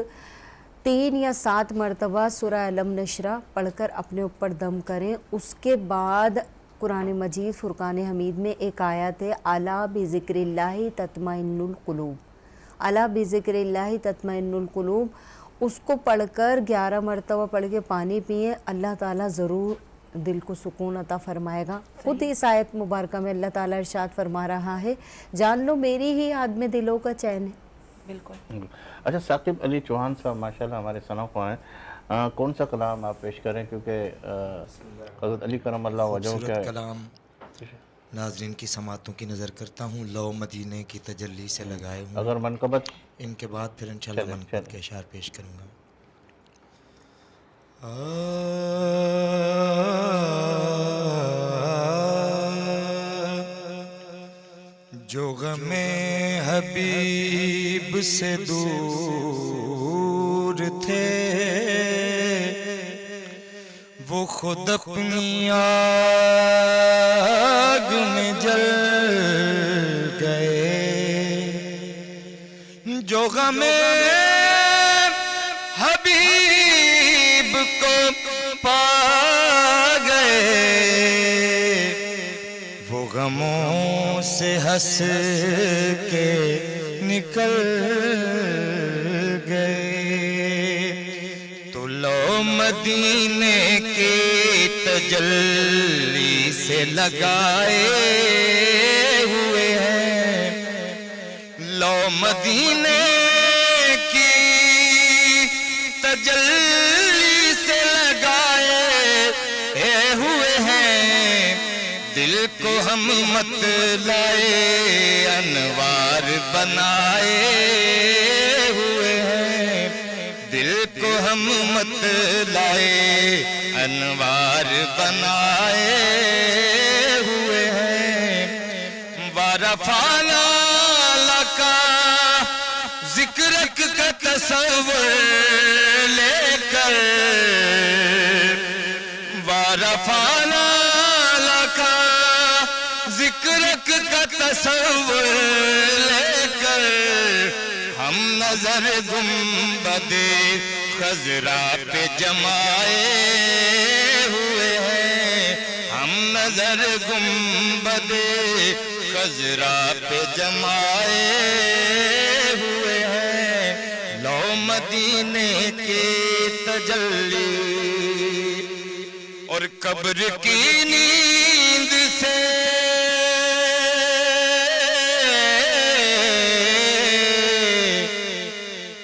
3 या 7 मरतबा सूरह अलम नशरा पढ़कर अपने ऊपर दम करें। उसके बाद कुरान मजीद फुरकान हमीद में एक आयत है, अला बिज़िक्रिल्लाहि तत्मइन्नुल कुलूब, अला बिज़िक्रिल्लाहि तत्मइन्नुल कुलूब, उसको पढ़कर 11 मरतबा पढ़ के पानी पिए, अल्लाह ताला ज़रूर दिल को सुकून अता फरमाएगा। खुद इस आयत मुबारका में अल्लाह ताला इरशाद फरमा रहा है, जान लो मेरी ही याद में दिलों का चैन है। बिल्कुल। अच्छा, साकिब अली चौहान साहब माशाल्लाह हमारे सना को हैं, कौन सा कलाम आप पेश करें, क्योंकि हज़रत अली करम अल्लाह वजह खूबसूरत का कलाम नाजरीन की समातों की नज़र करता हूँ। लो मदीने की तजल्ली से लगाए हूँ। अगर मनकबत इनके बाद फिर इंशाल्लाह चलें, मनकबत चलें। के अशार पेश करूँगा। जो गमे हबीब से दूर थे वो खुद अपनी आग में जल गए। जो गमे हबीब को पा गए वो गमों से हंस के निकल गए। तो लो मदीने के तजल्ली से लगाए हुए हैं। लो मदीने की तजल्ली से लगाए हुए हैं। दिल को हम मत लाए अनवार बनाए हुए हैं। दिल को हम मत लाए अनवार बनाए हुए हैं। वारफाना लका जिक्र का तस्वर लेकर वारफाना लका जिक्र का तस्वर लेकर हम नजर गुंबदे खजरा पे जमाए हुए हैं। हम नजर गुंबदे खजरा पे जमाए हुए हैं। लो मदीने के तजल्ली और कब्र की नींद से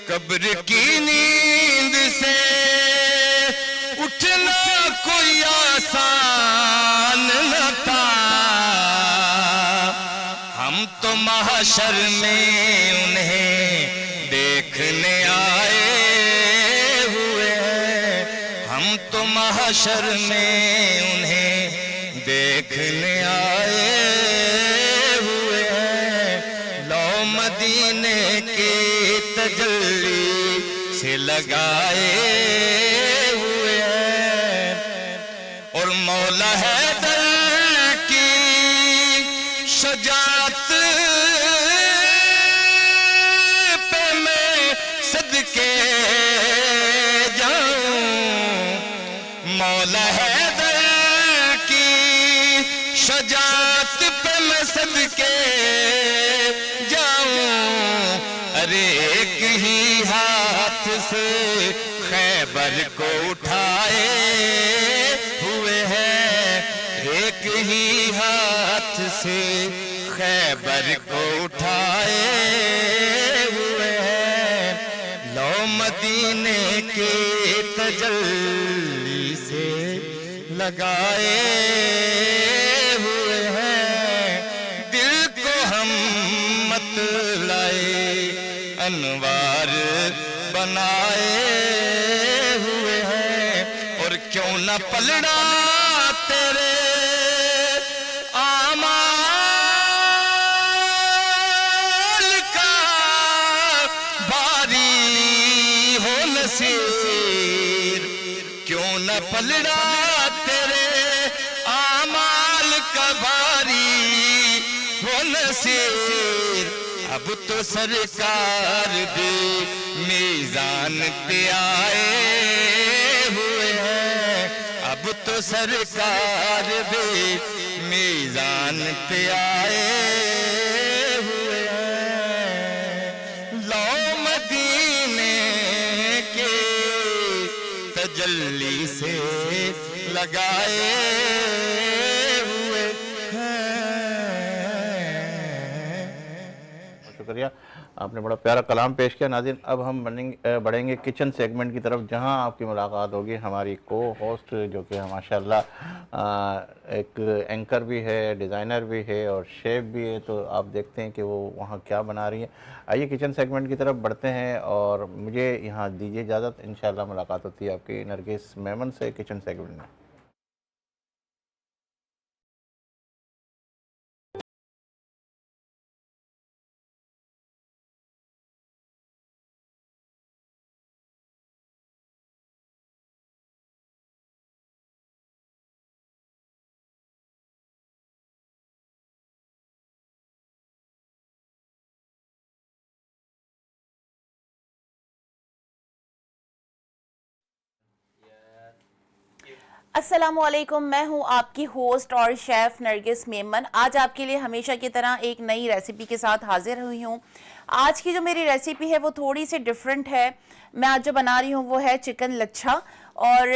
कब्र की नींद से उठना कोई आसान न था। हम तो महशर में उन्हें देखने आए हुए हैं। हम तो महशर में उन्हें देखने आए हुए हैं। लो मदीने के तजल्ली से लगाए हुए हैं। और मौला हैदर की शजात पे मैं सदके जाऊं। मौला हैदर की शजात पे मैं सदके जाऊं। अरे एक ही हाथ से खैबर को उठाए हुए हैं। एक ही हाथ से खैबर को उठाए हुए हैं। लो मदीने के तजल्ली से लगाए हुए हैं। दिल को हम मत लाए अनवार बनाए हुए हैं। और क्यों न पलड़ा तेरे आमाल का भारी हो नसीर। क्यों न पलड़ा तेरे आमाल का भारी हो नसीर। अब तो सरकार भी मीज़ान पे आए हुए हैं। अब तो सरकार भी मीज़ान पे आए हुए हैं। लो मदीने के तजल्ली से लगाए हुए हैं। शुक्रिया, आपने बड़ा प्यारा कलाम पेश किया। नाज़रीन, अब हम बढ़ेंगे किचन सेगमेंट की तरफ, जहां आपकी मुलाकात होगी हमारी को होस्ट जो कि माशाल्लाह एक एंकर भी है, डिज़ाइनर भी है और शेफ़ भी है। तो आप देखते हैं कि वो वहां क्या बना रही है। आइए किचन सेगमेंट की तरफ बढ़ते हैं और मुझे यहाँ दीजिए इजाज़त। इंशाल्लाह मुलाकात होती है आपकी नरगिस मेमन से किचन सेगमेंट में। अस्सलामुअलैकुम, मैं हूं आपकी होस्ट और शेफ़ नरगिस मेमन। आज आपके लिए हमेशा की तरह एक नई रेसिपी के साथ हाजिर हुई हूं। आज की जो मेरी रेसिपी है वो थोड़ी सी डिफरेंट है। मैं आज जो बना रही हूं वो है चिकन लच्छा। और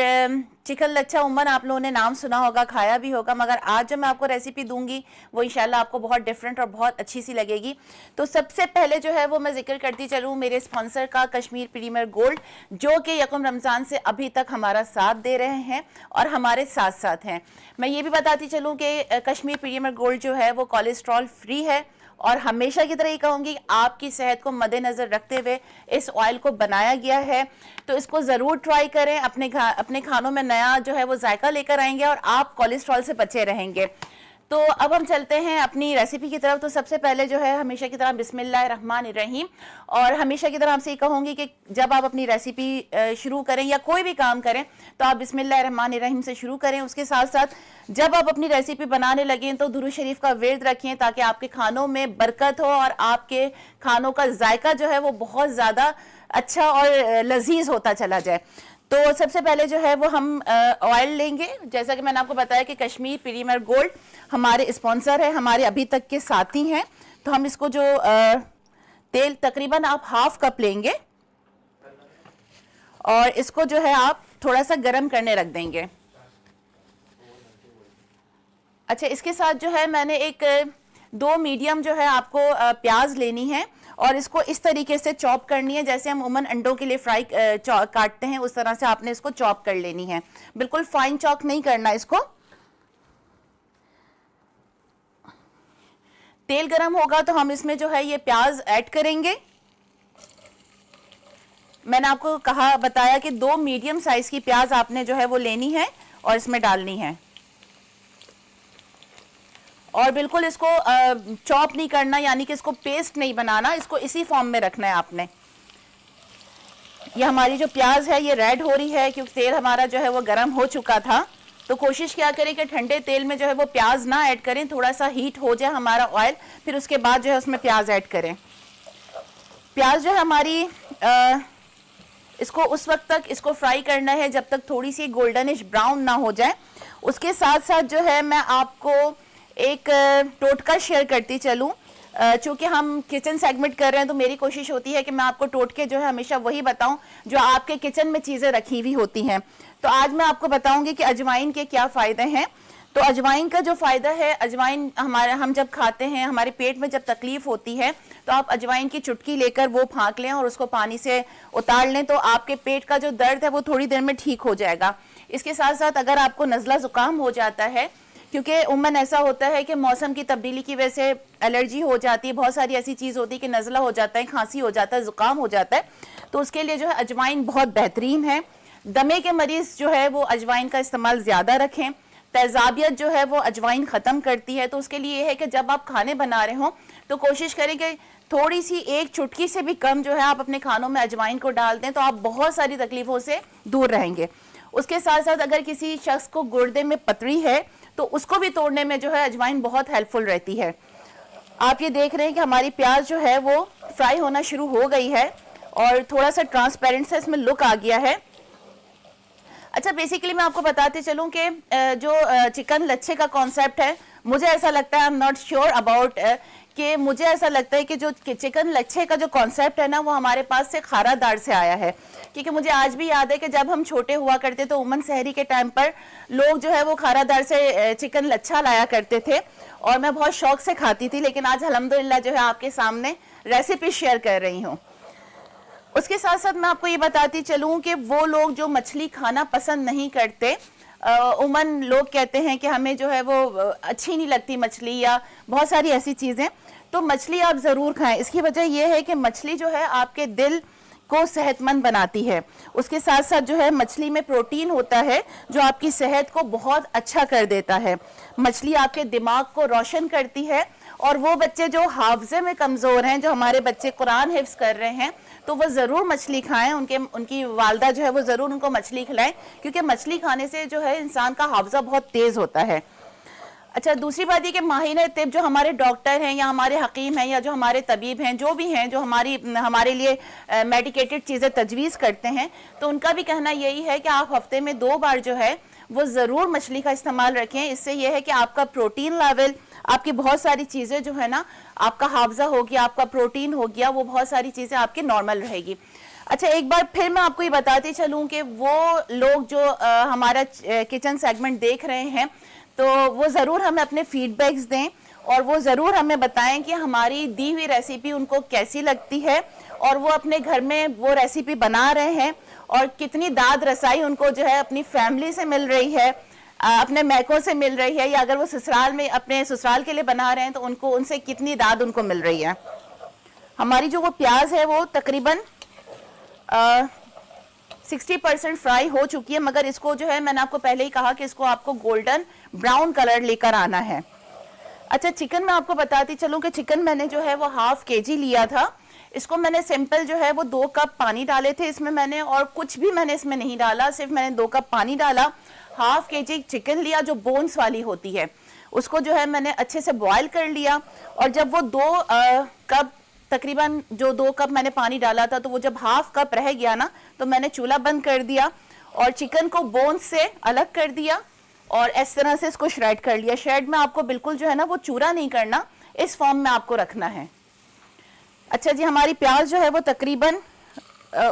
चिकन लच्छा उमन आप लोगों ने नाम सुना होगा, खाया भी होगा, मगर आज जो मैं आपको रेसिपी दूंगी वो इंशाल्लाह आपको बहुत डिफरेंट और बहुत अच्छी सी लगेगी। तो सबसे पहले जो है वो मैं जिक्र करती चलूँ मेरे स्पॉन्सर का, कश्मीर प्रीमियर गोल्ड, जो कि यकम रमज़ान से अभी तक हमारा साथ दे रहे हैं और हमारे साथ साथ हैं। मैं ये भी बताती चलूँ कि कश्मीर प्रीमियर गोल्ड जो है वो कोलेस्ट्रॉल फ्री है और हमेशा की तरह ही कहूँगी आपकी सेहत को मद्देनज़र रखते हुए इस ऑयल को बनाया गया है। तो इसको ज़रूर ट्राई करें, अपने खानों में नया जो है वो जायका लेकर आएंगे और आप कोलेस्ट्रॉल से बचे रहेंगे। तो अब हम चलते हैं अपनी रेसिपी की तरफ। तो सबसे पहले जो है हमेशा की तरह बिस्मिल्लाहिर्रहमानिर्रहीम, और हमेशा की तरह आपसे ये कहूँगी कि जब आप अपनी रेसिपी शुरू करें या कोई भी काम करें तो आप बिस्मिल्लाहिर्रहमानिर्रहीम से शुरू करें। उसके साथ साथ जब आप अपनी रेसिपी बनाने लगें तो दुरूद शरीफ का विर्द रखें ताकि आपके खानों में बरकत हो और आपके खानों का जायका जो है वो बहुत ज़्यादा अच्छा और लजीज होता चला जाए। तो सबसे पहले जो है वो हम ऑयल लेंगे। जैसा कि मैंने आपको बताया कि कश्मीर प्रीमियर गोल्ड हमारे स्पॉन्सर है, हमारे अभी तक के साथी हैं। तो हम इसको जो तेल तकरीबन आप हाफ कप लेंगे और इसको जो है आप थोड़ा सा गर्म करने रख देंगे। अच्छा, इसके साथ जो है मैंने एक 2 मीडियम जो है आपको प्याज लेनी है और इसको इस तरीके से चॉप करनी है जैसे हम उमन अंडों के लिए फ्राई काटते हैं, उस तरह से आपने इसको चॉप कर लेनी है। बिल्कुल फाइन चॉप नहीं करना इसको। तेल गरम होगा तो हम इसमें जो है ये प्याज ऐड करेंगे। मैंने आपको बताया कि 2 मीडियम साइज की प्याज आपने जो है वो लेनी है और इसमें डालनी है और बिल्कुल इसको चॉप नहीं करना, यानी कि इसको पेस्ट नहीं बनाना, इसको इसी फॉर्म में रखना है आपने। ये हमारी जो प्याज है ये रेड हो रही है क्योंकि तेल हमारा जो है वो गर्म हो चुका था। तो कोशिश क्या करें कि ठंडे तेल में जो है वो प्याज ना ऐड करें, थोड़ा सा हीट हो जाए हमारा ऑयल, फिर उसके बाद जो है उसमें प्याज ऐड करें। प्याज जो है हमारी इसको उस वक्त तक इसको फ्राई करना है जब तक थोड़ी सी गोल्डनिश ब्राउन ना हो जाए। उसके साथ साथ जो है मैं आपको एक टोटका शेयर करती चलूँ। चूँकि हम किचन सेगमेंट कर रहे हैं तो मेरी कोशिश होती है कि मैं आपको टोटके जो है हमेशा वही बताऊं जो आपके किचन में चीज़ें रखी हुई होती हैं। तो आज मैं आपको बताऊंगी कि अजवाइन के क्या फ़ायदे हैं। तो अजवाइन का जो फ़ायदा है, अजवाइन हम जब खाते हैं, हमारे पेट में जब तकलीफ़ होती है तो आप अजवाइन की चुटकी लेकर वो फाँक लें और उसको पानी से उतार लें तो आपके पेट का जो दर्द है वो थोड़ी देर में ठीक हो जाएगा। इसके साथ साथ अगर आपको नज़ला ज़ुकाम हो जाता है, क्योंकि उमन ऐसा होता है कि मौसम की तब्दीली की वजह से एलर्जी हो जाती है, बहुत सारी ऐसी चीज़ होती है कि नज़ला हो जाता है, खांसी हो जाता है, ज़ुकाम हो जाता है, तो उसके लिए जो है अजवाइन बहुत बेहतरीन है। दमे के मरीज़ जो है वो अजवाइन का इस्तेमाल ज़्यादा रखें। तेज़ाबियत जो है वो अजवाइन ख़त्म करती है। तो उसके लिए ये है कि जब आप खाने बना रहे हों तो कोशिश करें कि थोड़ी सी एक चुटकी से भी कम जो है आप अपने खानों में अजवाइन को डाल दें तो आप बहुत सारी तकलीफ़ों से दूर रहेंगे। उसके साथ साथ अगर किसी शख्स को गुर्दे में पथरी है तो उसको भी तोड़ने में जो है अजवाइन बहुत हेल्पफुल रहती है। आप ये देख रहे हैं कि हमारी प्याज जो है वो फ्राई होना शुरू हो गई है और थोड़ा सा ट्रांसपेरेंट सा इसमें लुक आ गया है। अच्छा, बेसिकली मैं आपको बताते चलूं कि जो चिकन लच्छे का कॉन्सेप्ट है, मुझे ऐसा लगता है, I am not sure about कि मुझे ऐसा लगता है कि जो चिकन लच्छे का जो कॉन्सेप्ट है ना, वो हमारे पास से खारा दार से आया है। क्योंकि मुझे आज भी याद है कि जब हम छोटे हुआ करते तो उमन सहरी के टाइम पर लोग जो है वो खारा दार से चिकन लच्छा लाया करते थे और मैं बहुत शौक से खाती थी। लेकिन आज अल्हम्दुलिल्लाह जो है आपके सामने रेसिपी शेयर कर रही हूँ। उसके साथ साथ मैं आपको ये बताती चलूँ कि वो लोग जो मछली खाना पसंद नहीं करते, उमन लोग कहते हैं कि हमें जो है वो अच्छी नहीं लगती मछली या बहुत सारी ऐसी चीज़ें, तो मछली आप ज़रूर खाएं। इसकी वजह यह है कि मछली जो है आपके दिल को सेहतमंद बनाती है। उसके साथ साथ जो है मछली में प्रोटीन होता है जो आपकी सेहत को बहुत अच्छा कर देता है। मछली आपके दिमाग को रोशन करती है और वो बच्चे जो हाफजे में कमज़ोर हैं, जो हमारे बच्चे कुरान हिफ्ज कर रहे हैं, तो वो ज़रूर मछली खाएं। उनकी वालदा जो है वो ज़रूर उनको मछली खिलाएं, क्योंकि मछली खाने से जो है इंसान का हाफजा बहुत तेज़ होता है। अच्छा, दूसरी बात ये कि माहिर तिब जो हमारे डॉक्टर हैं या हमारे हकीम हैं या जो हमारे तबीब हैं, जो भी हैं जो हमारे लिए मेडिकेटेड चीज़ें तजवीज़ करते हैं, तो उनका भी कहना यही है कि आप हफ्ते में 2 बार जो है वो ज़रूर मछली का इस्तेमाल रखें। इससे यह है कि आपका प्रोटीन लेवल, आपकी बहुत सारी चीज़ें जो है ना, आपका हाफजा हो गया, आपका प्रोटीन हो गया, वो बहुत सारी चीज़ें आपकी नॉर्मल रहेगी। अच्छा, एक बार फिर मैं आपको ये बताती चलूँ कि वो लोग जो हमारा किचन सेगमेंट देख रहे हैं, तो वो ज़रूर हमें अपने फीडबैक्स दें और वो ज़रूर हमें बताएं कि हमारी दी हुई रेसिपी उनको कैसी लगती है और वो अपने घर में वो रेसिपी बना रहे हैं और कितनी दाद रसाई उनको जो है अपनी फैमिली से मिल रही है, अपने मैकों से मिल रही है, या अगर वो ससुराल में अपने ससुराल के लिए बना रहे हैं तो उनको उनसे कितनी दाद उनको मिल रही है। हमारी जो वो प्याज है वो तकरीबन 60% फ्राई हो चुकी है, मगर इसको जो है मैंने आपको पहले ही कहा कि इसको आपको गोल्डन ब्राउन कलर लेकर आना है। अच्छा, चिकन मैं आपको बताती चलूँ कि चिकन मैंने जो है वो ½ kg लिया था। इसको मैंने सिंपल जो है वो 2 कप पानी डाले थे इसमें मैंने, और कुछ भी मैंने इसमें नहीं डाला, सिर्फ मैंने 2 कप पानी डाला। ½ kg चिकन लिया जो बोन्स वाली होती है, उसको जो है मैंने अच्छे से बॉयल कर लिया। और जब वो 2 कप तकरीबन जो 2 कप मैंने पानी डाला था, तो वो जब ½ कप रह गया ना, तो मैंने चूल्हा बंद कर दिया और चिकन को बोन्स से अलग कर दिया और इस तरह से इसको श्रेड कर लिया। श्रेड में आपको बिल्कुल जो है ना वो चूरा नहीं करना, इस फॉर्म में आपको रखना है। अच्छा जी, हमारी प्याज जो है वो तकरीबन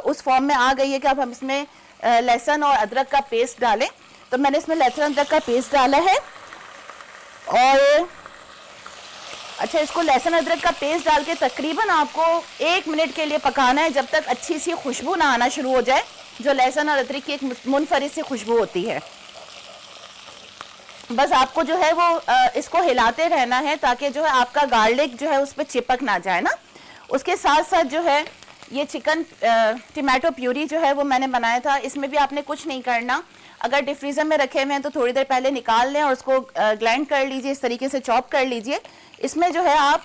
उस फॉर्म में आ गई है कि अब हम इसमें लहसुन और अदरक का पेस्ट डालें। तो मैंने इसमें लहसुन अदरक का पेस्ट डाला है और अच्छा, इसको लहसुन अदरक का पेस्ट डाल के तकरीबन आपको 1 मिनट के लिए पकाना है, जब तक अच्छी सी खुशबू ना आना शुरू हो जाए, जो लहसुन और अदरक की एक मुनफरिद सी खुशबू होती है। बस आपको जो है वो इसको हिलाते रहना है ताकि जो है आपका गार्लिक जो है उस पर चिपक ना जाए ना। उसके साथ साथ जो है ये चिकन टमाटो प्यूरी जो है वो मैंने बनाया था, इसमें भी आपने कुछ नहीं करना। अगर डिफ्रीज़र में रखे हुए हैं तो थोड़ी देर पहले निकाल लें और उसको ग्राइंड कर लीजिए, इस तरीके से चॉप कर लीजिए। इसमें जो है आप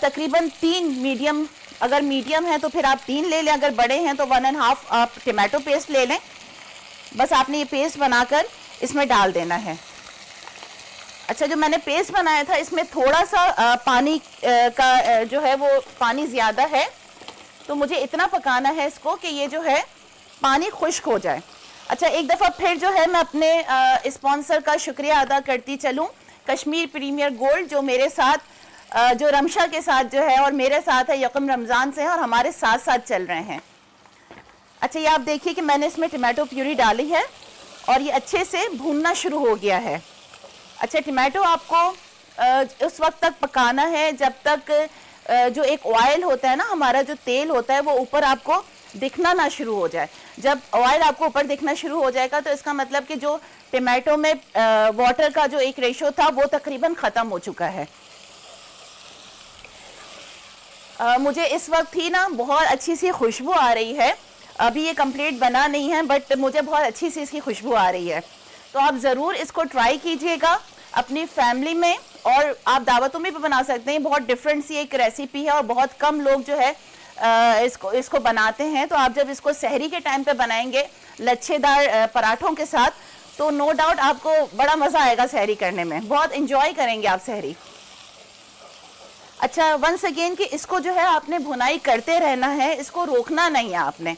तकरीबन 3 मीडियम, अगर मीडियम है तो फिर आप 3 ले लें, अगर बड़े हैं तो 1.5 आप टमाटो पेस्ट ले लें। बस आपने ये पेस्ट बनाकर इसमें डाल देना है। अच्छा, जो मैंने पेस्ट बनाया था इसमें थोड़ा सा पानी का जो है वो पानी ज़्यादा है, तो मुझे इतना पकाना है इसको कि ये जो है पानी खुश्क हो जाए। अच्छा, एक दफ़ा फिर जो है मैं अपने स्पॉन्सर का शुक्रिया अदा करती चलूँ, कश्मीर प्रीमियर गोल्ड, जो मेरे साथ जो रमशा के साथ जो है और मेरे साथ है यकम रमज़ान से है और हमारे साथ साथ चल रहे हैं। अच्छा, ये आप देखिए कि मैंने इसमें टमाटो प्यूरी डाली है और ये अच्छे से भूनना शुरू हो गया है। अच्छा, टमाटो आपको उस वक्त तक पकाना है जब तक जो एक ऑयल होता है ना, हमारा जो तेल होता है, वो ऊपर आपको दिखना ना शुरू हो जाए। जब ऑयल आपको ऊपर दिखना शुरू हो जाएगा तो इसका मतलब कि जो टमाटो में वाटर का जो एक रेशो था वो तकरीबन ख़त्म हो चुका है। मुझे इस वक्त ही ना बहुत अच्छी सी खुशबू आ रही है। अभी ये कंप्लीट बना नहीं है बट मुझे बहुत अच्छी सी इसकी खुशबू आ रही है। तो आप ज़रूर इसको ट्राई कीजिएगा अपनी फैमिली में, और आप दावतों में भी बना सकते हैं। बहुत डिफरेंट सी एक रेसिपी है और बहुत कम लोग जो है इसको बनाते हैं। तो आप जब इसको सहरी के टाइम पे बनाएंगे लच्छेदार पराठों के साथ, तो नो डाउट आपको बड़ा मज़ा आएगा सहरी करने में, बहुत इंजॉय करेंगे आप सहरी। अच्छा, वंस अगेन कि इसको जो है आपने भुनाई करते रहना है, इसको रोकना नहीं है आपने।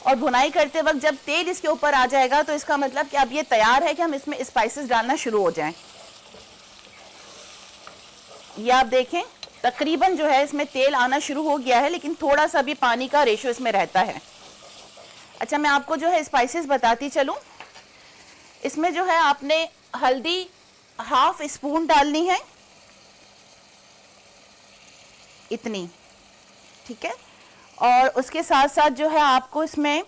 और भुनाई करते वक्त जब तेल इसके ऊपर आ जाएगा तो इसका मतलब कि अब ये तैयार है कि हम इसमें स्पाइसेस डालना शुरू हो जाएं। ये आप देखें तकरीबन जो है इसमें तेल आना शुरू हो गया है, लेकिन थोड़ा सा भी पानी का रेशो इसमें रहता है। अच्छा, मैं आपको जो है स्पाइसेस बताती चलूँ। इसमें जो है आपने हल्दी हाफ स्पून डालनी है, इतनी, ठीक है। और उसके साथ साथ जो है आपको इसमें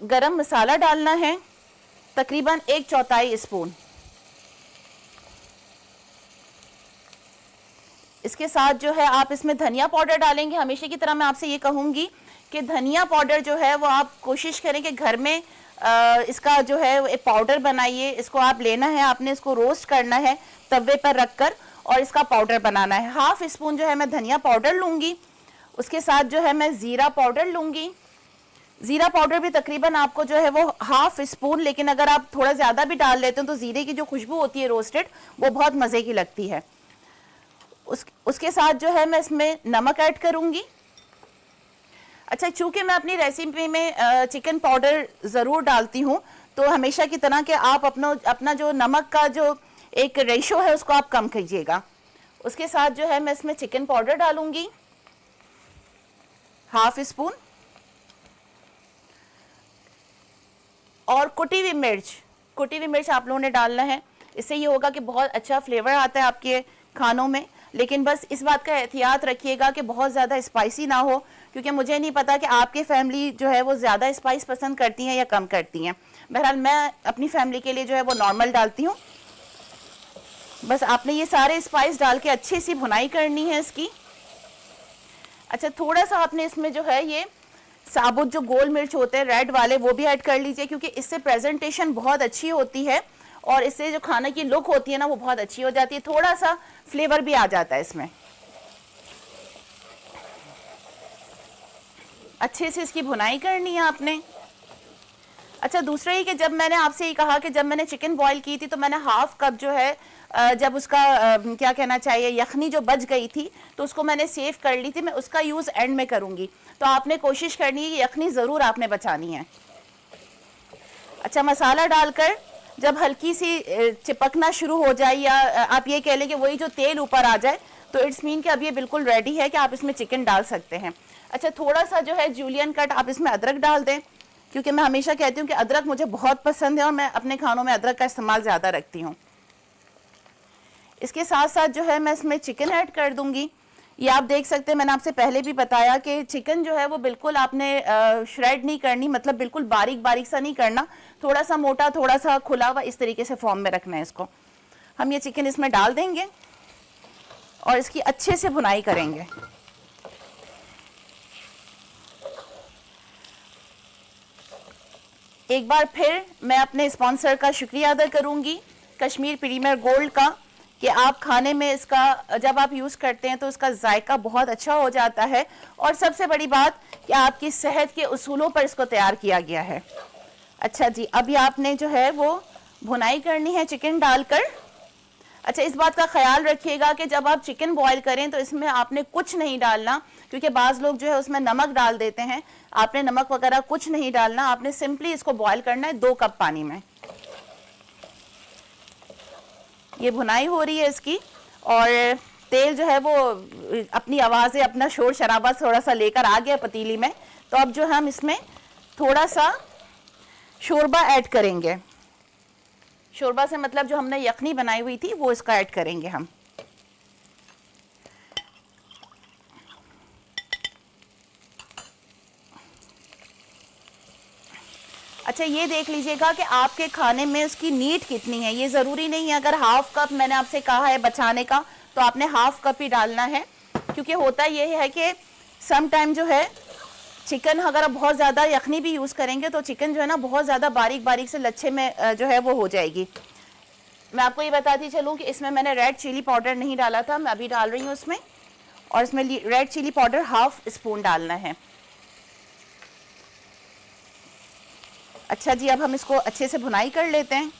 गरम मसाला डालना है, तकरीबन 1/4 स्पून। इसके साथ जो है आप इसमें धनिया पाउडर डालेंगे। हमेशा की तरह मैं आपसे ये कहूँगी कि धनिया पाउडर जो है वो आप कोशिश करें कि घर में इसका जो है एक पाउडर बनाइए। इसको आप लेना है, आपने इसको रोस्ट करना है तवे पर रखकर और इसका पाउडर बनाना है। हाफ स्पून जो है मैं धनिया पाउडर लूँगी। उसके साथ जो है मैं ज़ीरा पाउडर लूँगी। ज़ीरा पाउडर भी तकरीबन आपको जो है वो हाफ स्पून, लेकिन अगर आप थोड़ा ज़्यादा भी डाल लेते हैं तो ज़ीरे की जो खुशबू होती है रोस्टेड, वो बहुत मज़े की लगती है। उसके साथ जो है मैं इसमें नमक ऐड करूँगी। अच्छा, चूँकि मैं अपनी रेसिपी में चिकन पाउडर ज़रूर डालती हूँ, तो हमेशा की तरह के आप अपना जो नमक का जो एक रेशो है उसको आप कम कीजिएगा। उसके साथ जो है मैं इसमें चिकन पाउडर डालूँगी, हाफ स्पून, और कुटी हुई मिर्च आप लोगों ने डालना है। इससे ये होगा कि बहुत अच्छा फ्लेवर आता है आपके खानों में। लेकिन बस इस बात का एहतियात रखिएगा कि बहुत ज़्यादा स्पाइसी ना हो, क्योंकि मुझे नहीं पता कि आपकी फैमिली जो है वो ज़्यादा स्पाइस पसंद करती हैं या कम करती हैं। बहरहाल मैं अपनी फैमिली के लिए जो है वो नॉर्मल डालती हूँ। बस आपने ये सारे स्पाइस डाल के अच्छी सी भुनाई करनी है इसकी। अच्छा, थोड़ा सा आपने इसमें जो है ये साबुत जो गोल मिर्च होते हैं रेड वाले, वो भी ऐड कर लीजिए, क्योंकि इससे प्रेजेंटेशन बहुत अच्छी होती है और इससे जो खाने की लुक होती है ना वो बहुत अच्छी हो जाती है। थोड़ा सा फ्लेवर भी आ जाता है इसमें। अच्छे से इसकी भुनाई करनी है आपने। अच्छा, दूसरा ही कि जब मैंने आपसे ये कहा कि जब मैंने चिकन बॉईल की थी तो मैंने हाफ कप जो है जब उसका क्या कहना चाहिए यखनी जो बच गई थी तो उसको मैंने सेव कर ली थी। मैं उसका यूज़ एंड में करूँगी, तो आपने कोशिश करनी है कि यखनी ज़रूर आपने बचानी है। अच्छा, मसाला डालकर जब हल्की सी चिपकना शुरू हो जाए या आप ये कह लें कि वही जो तेल ऊपर आ जाए, तो इट्स मीन कि अब ये बिल्कुल रेडी है कि आप इसमें चिकन डाल सकते हैं। अच्छा, थोड़ा सा जो है जूलियन कट आप इसमें अदरक डाल दें, क्योंकि मैं हमेशा कहती हूँ कि अदरक मुझे बहुत पसंद है और मैं अपने खानों में अदरक का इस्तेमाल ज़्यादा रखती हूँ। इसके साथ साथ जो है मैं इसमें चिकन ऐड कर दूँगी। ये आप देख सकते हैं, मैंने आपसे पहले भी बताया कि चिकन जो है वो बिल्कुल आपने श्रेड नहीं करनी, मतलब बिल्कुल बारीक बारीक सा नहीं करना, थोड़ा सा मोटा थोड़ा सा खुला हुआ, इस तरीके से फॉर्म में रखना है इसको। हम ये चिकन इसमें डाल देंगे और इसकी अच्छे से भुनाई करेंगे। एक बार फिर मैं अपने स्पॉन्सर का शुक्रिया अदा करूंगी, कश्मीर प्रीमियर गोल्ड का, कि आप खाने में इसका जब आप यूज़ करते हैं तो इसका जायका बहुत अच्छा हो जाता है, और सबसे बड़ी बात कि आपकी सेहत के उसूलों पर इसको तैयार किया गया है। अच्छा जी, अभी आपने जो है वो भुनाई करनी है चिकन डालकर। अच्छा, इस बात का ख्याल रखिएगा कि जब आप चिकन बॉईल करें तो इसमें आपने कुछ नहीं डालना, क्योंकि बाज़ लोग जो है उसमें नमक डाल देते हैं। आपने नमक वगैरह कुछ नहीं डालना, आपने सिंपली इसको बॉईल करना है 2 कप पानी में। ये भुनाई हो रही है इसकी, और तेल जो है वो अपनी आवाज़ें अपना शोर शराबा थोड़ा सा लेकर आ गया पतीली में। तो अब जो हम इसमें थोड़ा सा शोरबा ऐड करेंगे। शोरबा से मतलब जो हमने यखनी बनाई हुई थी वो इसका ऐड करेंगे हम। अच्छा, ये देख लीजिएगा कि आपके खाने में उसकी नीड कितनी है। ये ज़रूरी नहीं है अगर हाफ कप मैंने आपसे कहा है बचाने का तो आपने हाफ कप ही डालना है, क्योंकि होता ये है कि सम टाइम जो है चिकन अगर आप बहुत ज़्यादा यखनी भी यूज़ करेंगे तो चिकन जो है ना बहुत ज़्यादा बारीक बारीक से लच्छे में जो है वो हो जाएगी। मैं आपको ये बताती चलूँ कि इसमें मैंने रेड चिली पाउडर नहीं डाला था, मैं अभी डाल रही हूँ उसमें, और इसमें red chilli powder half spoon डालना है। अच्छा जी, अब हम इसको अच्छे से भुनाई कर लेते हैं।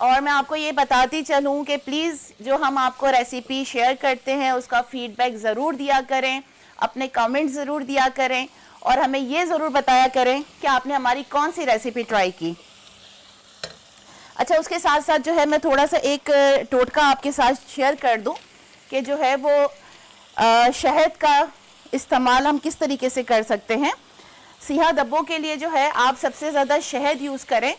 और मैं आपको ये बताती चलूँ कि प्लीज़ जो हम आपको रेसिपी शेयर करते हैं उसका फीडबैक ज़रूर दिया करें, अपने कमेंट ज़रूर दिया करें, और हमें ये ज़रूर बताया करें कि आपने हमारी कौन सी रेसिपी ट्राई की। अच्छा, उसके साथ साथ जो है मैं थोड़ा सा एक टोटका आपके साथ शेयर कर दूं कि जो है वो शहद का इस्तेमाल हम किस तरीके से कर सकते हैं। सियाह धब्बों के लिए जो है आप सबसे ज़्यादा शहद यूज़ करें,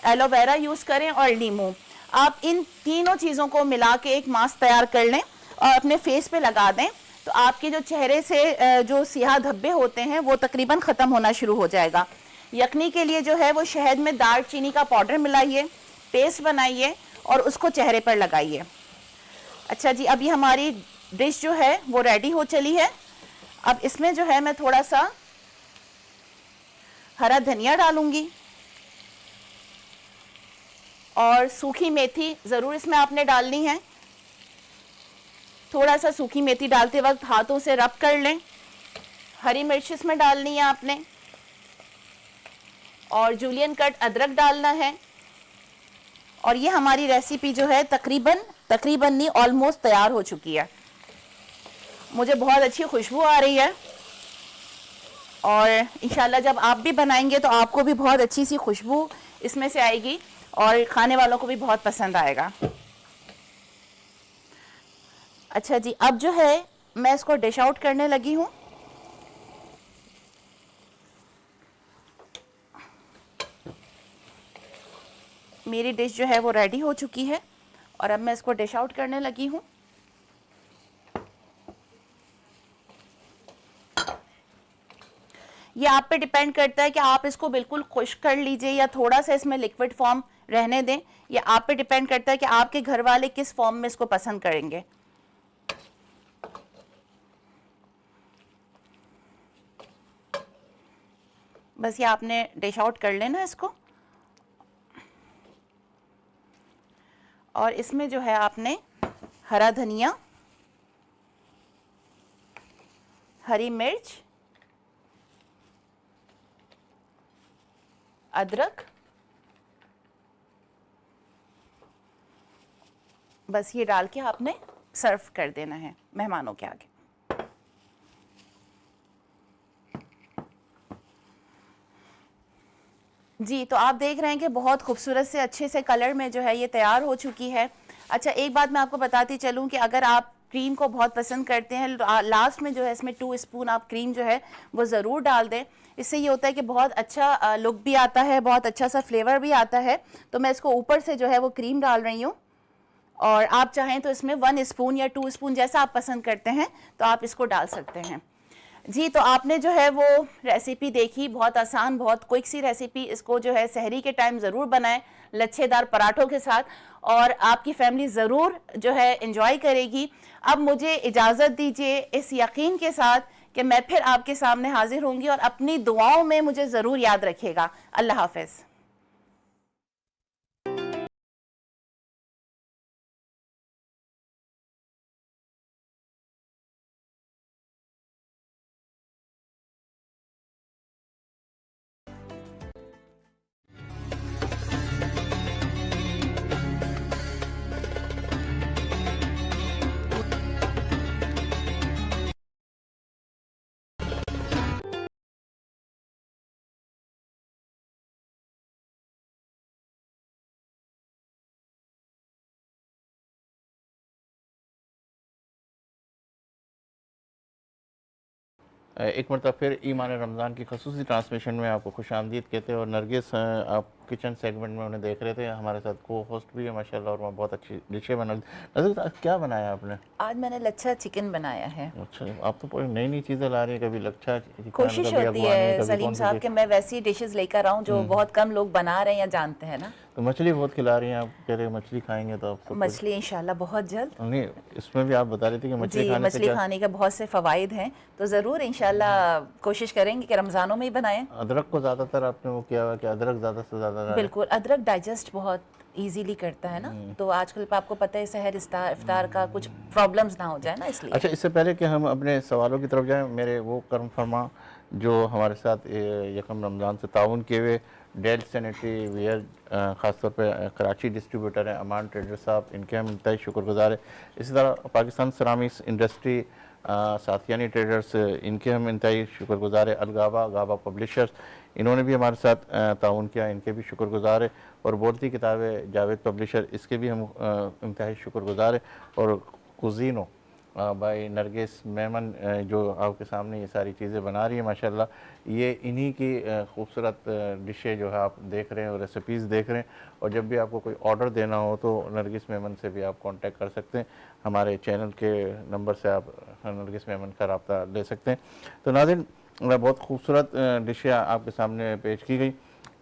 एलोवेरा यूज़ करें और नींबू। आप इन तीनों चीज़ों को मिला के एक मास्क तैयार कर लें और अपने फेस पे लगा दें, तो आपके जो चेहरे से जो सियाह धब्बे होते हैं वो तकरीबन ख़त्म होना शुरू हो जाएगा। यखनी के लिए जो है वो शहद में दालचीनी का पाउडर मिलाइए, पेस्ट बनाइए और उसको चेहरे पर लगाइए। अच्छा जी, अभी हमारी डिश जो है वो रेडी हो चली है। अब इसमें जो है मैं थोड़ा सा हरा धनिया डालूंगी और सूखी मेथी ज़रूर इसमें आपने डालनी है। थोड़ा सा सूखी मेथी डालते वक्त हाथों से रब कर लें। हरी मिर्च इसमें डालनी है आपने और जूलियन कट अदरक डालना है। और ये हमारी रेसिपी जो है तकरीबन नहीं ऑलमोस्ट तैयार हो चुकी है। मुझे बहुत अच्छी खुशबू आ रही है और इंशाल्लाह जब आप भी बनाएंगे तो आपको भी बहुत अच्छी सी खुशबू इसमें से आएगी और खाने वालों को भी बहुत पसंद आएगा। अच्छा जी, अब जो है मैं इसको डिश आउट करने लगी हूँ। मेरी डिश जो है वो रेडी हो चुकी है और अब मैं इसको डिश आउट करने लगी हूँ। ये आप पे डिपेंड करता है कि आप इसको बिल्कुल खुश्क कर लीजिए या थोड़ा सा इसमें लिक्विड फॉर्म रहने दें। ये आप पे डिपेंड करता है कि आपके घर वाले किस फॉर्म में इसको पसंद करेंगे। बस ये आपने डिश आउट कर लेना इसको और इसमें जो है आपने हरा धनिया, हरी मिर्च, अदरक, बस ये डाल के आपने सर्व कर देना है मेहमानों के आगे। जी, तो आप देख रहे हैं कि बहुत खूबसूरत से अच्छे से कलर में जो है ये तैयार हो चुकी है। अच्छा, एक बात मैं आपको बताती चलूँ कि अगर आप क्रीम को बहुत पसंद करते हैं, लास्ट में जो है इसमें 2 स्पून आप क्रीम जो है वो ज़रूर डाल दें। इससे ये होता है कि बहुत अच्छा लुक भी आता है, बहुत अच्छा सा फ्लेवर भी आता है। तो मैं इसको ऊपर से जो है वो क्रीम डाल रही हूँ और आप चाहें तो इसमें 1 स्पून या 2 स्पून जैसा आप पसंद करते हैं तो आप इसको डाल सकते हैं। जी, तो आपने जो है वो रेसिपी देखी, बहुत आसान, बहुत क्विक सी रेसिपी। इसको जो है सहरी के टाइम ज़रूर बनाएं लच्छेदार पराठों के साथ और आपकी फैमिली ज़रूर जो है एंजॉय करेगी। अब मुझे इजाज़त दीजिए इस यकीन के साथ कि मैं फिर आपके सामने हाजिर होंगी और अपनी दुआओं में मुझे ज़रूर याद रखिएगा। अल्लाह हाफ़िज़। एक मरतबा फिर ईमान रमज़ान की खसूसी ट्रांसमिशन में आपको खुशामदीद कहते हैं। और नरगिस आप किचन सेगमेंट में उन्हें देख रहे थे, हमारे साथ को होस्ट भी है माशाल्लाह और वहाँ बहुत अच्छी डिशें बना। नरगिस, क्या बनाया आपने? आज मैंने लच्छा चिकन बनाया है। अच्छा, आप तो नई नई चीज़ें ला रही हैं, कभी लच्छा चिकन, कोशिश कभी होती अगवानी, है कभी सलीम कौन सी साहब डिश? कि मैं वैसी डिशेस लेकर आऊँ जो बहुत कम लोग बना रहे हैं या जानते हैं ना। तो मछली बहुत खिला रही हैं आप, कह रहे हैं मछली खाएंगे तो आप मछली इंशाल्लाह बहुत जल्द। नहीं, इसमें भी आप बता रहे थे कि मछली जी, खाने से मछली क्या? खाने के बहुत से फ़वाइद हैं, तो ज़रूर इंशाल्लाह कोशिश करेंगे कि रमज़ानों में ही बनाएं। अदरक को ज़्यादातर आपने वो किया हुआ कि अदरक ज़्यादा से ज़्यादा डालें। बिल्कुल, अदरक डाइजेस्ट बहुत इजीली करता है ना, तो आजकल आपको पता है सहर इफ्तार का कुछ प्रॉब्लम्स ना हो जाए ना, इसलिए। अच्छा, इससे पहले कि हम अपने सवालों की तरफ जाएं, मेरे वो कर्म फरमा जो हमारे साथ यकम रमज़ान से ताउन किए हुए डेल सैनिटरी वेयर ख़ासतौर पे कराची डिस्ट्रीब्यूटर हैं अमान ट्रेडर साहब, इनके हम इंतहाई शुक्रगुज़ार हैं। इसी तरह पाकिस्तान सरामिक्स इंडस्ट्री साथियानी ट्रेडर्स, इनके हम इंतहाई शुक्रगुजार है। अलगावा गाबा पब्लिशर्स, इन्होंने भी हमारे साथ ताउन किया, इनके भी शुक्रगुजार है। और बोलती किताबें जावेद पब्लिशर, इसके भी हम इंतहाई शुक्रगुजार है। और कुजीनो भाई नरगिस मेमन जो आपके सामने ये सारी चीज़ें बना रही है माशाल्लाह, ये इन्हीं की खूबसूरत डिशें जो है आप देख रहे हैं और रेसिपीज़ देख रहे हैं। और जब भी आपको कोई ऑर्डर देना हो तो नरगिस मेमन से भी आप कांटेक्ट कर सकते हैं। हमारे चैनल के नंबर से आप नरगिस मेमन का रब्ता ले सकते हैं। तो नाज़रीन, बहुत खूबसूरत डिशें आपके सामने पेश की गई।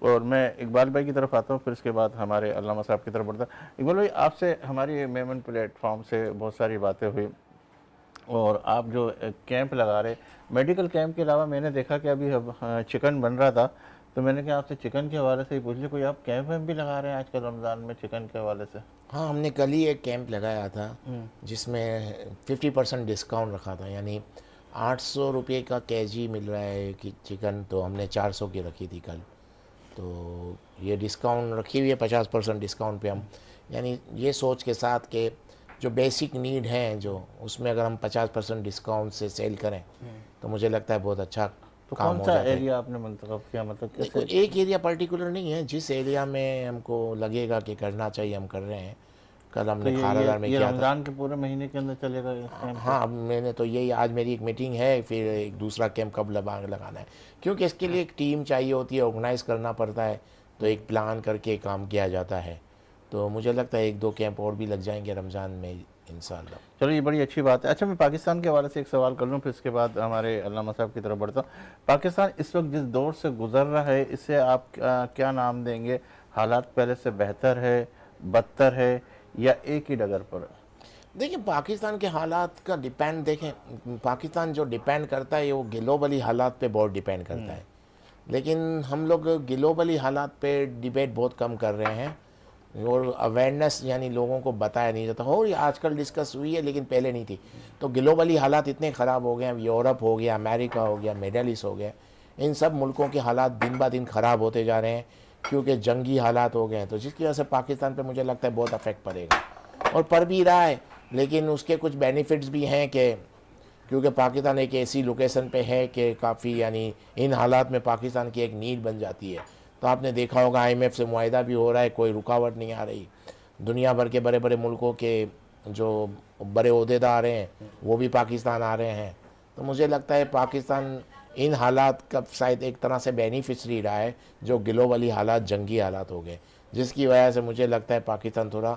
और मैं इकबाल भाई की तरफ आता हूँ, फिर इसके बाद हमारे अल्लामा साहब की तरफ बढ़ता हूँ। इकबाल भाई, आपसे हमारी मेमन प्लेटफॉर्म से बहुत सारी बातें हुई और आप जो कैंप लगा रहे, मेडिकल कैंप के अलावा मैंने देखा कि अभी चिकन बन रहा था, तो मैंने कहा आपसे चिकन के हवाले से ही पूछ लिया, कोई आप कैंप वैम्प भी लगा रहे हैं आजकल रमज़ान में चिकन के हवाले से? हाँ, हमने कल ही एक कैंप लगाया था जिसमें 50% डिस्काउंट रखा था, यानी 800 रुपये का केजी मिल रहा है कि चिकन, तो हमने 400 की रखी थी कल। तो ये डिस्काउंट रखी हुई है 50% डिस्काउंट पे हम, यानी ये सोच के साथ के जो बेसिक नीड हैं जो उसमें अगर हम 50% डिस्काउंट से सेल करें तो मुझे लगता है बहुत अच्छा तो काम कौन हो सा जाता है। एरिया आपने मंतखब किया, मतलब देखो, कैसे? एक एरिया पर्टिकुलर नहीं है, जिस एरिया में हमको लगेगा कि करना चाहिए हम कर रहे हैं। कल तो हमने खारादार में ये किया था। रमज़ान के पूरे महीने के अंदर चलेगा इस कैंप? हाँ, अब मैंने तो यही, आज मेरी एक मीटिंग है, फिर एक दूसरा कैंप कब लगाना है, क्योंकि इसके लिए एक टीम चाहिए होती है, ऑर्गेनाइज़ करना पड़ता है, तो एक प्लान करके काम किया जाता है। तो मुझे लगता है 1-2 कैंप और भी लग जाएंगे रमज़ान में इंशाल्लाह। चलो, ये बड़ी अच्छी बात है। अच्छा, मैं पाकिस्तान के हवाले से एक सवाल कर लूँ, फिर इसके बाद हमारे अल्लामा साहब की तरफ बढ़ता हूँ। पाकिस्तान इस वक्त जिस दौर से गुजर रहा है, इससे आप क्या नाम देंगे? हालात पहले से बेहतर है, बदतर है, या एक ही डगर पर? देखिए, पाकिस्तान के हालात का डिपेंड, देखें पाकिस्तान जो डिपेंड करता है वो ग्लोबली हालात पे बहुत डिपेंड करता है, लेकिन हम लोग ग्लोबली हालात पे डिबेट बहुत कम कर रहे हैं और अवेयरनेस यानी लोगों को बताया नहीं जाता। हो, ये आजकल डिस्कस हुई है लेकिन पहले नहीं थी। तो ग्लोबली हालात इतने ख़राब हो गए हैं, यूरोप हो गया, अमेरिका हो गया, मिडल ईस्ट हो गया, इन सब मुल्कों के हालात दिन ब दिन ख़राब होते जा रहे हैं क्योंकि जंगी हालात हो गए हैं। तो जिसकी वजह से पाकिस्तान पे मुझे लगता है बहुत अफेक्ट पड़ेगा, और पड़ भी रहा है। लेकिन उसके कुछ बेनिफिट्स भी हैं कि क्योंकि पाकिस्तान एक ऐसी लोकेशन पे है कि काफ़ी, यानी इन हालात में पाकिस्तान की एक नीड बन जाती है। तो आपने देखा होगा IMF से मुआहिदा भी हो रहा है, कोई रुकावट नहीं आ रही। दुनिया भर के बड़े बड़े मुल्कों के जो बड़े ओहदेदार हैं वो भी पाकिस्तान आ रहे हैं। तो मुझे लगता है पाकिस्तान इन हालात का शायद एक तरह से बेनिफिशरी रहा है, जो ग्लोबली हालात जंगी हालात हो गए, जिसकी वजह से मुझे लगता है पाकिस्तान थोड़ा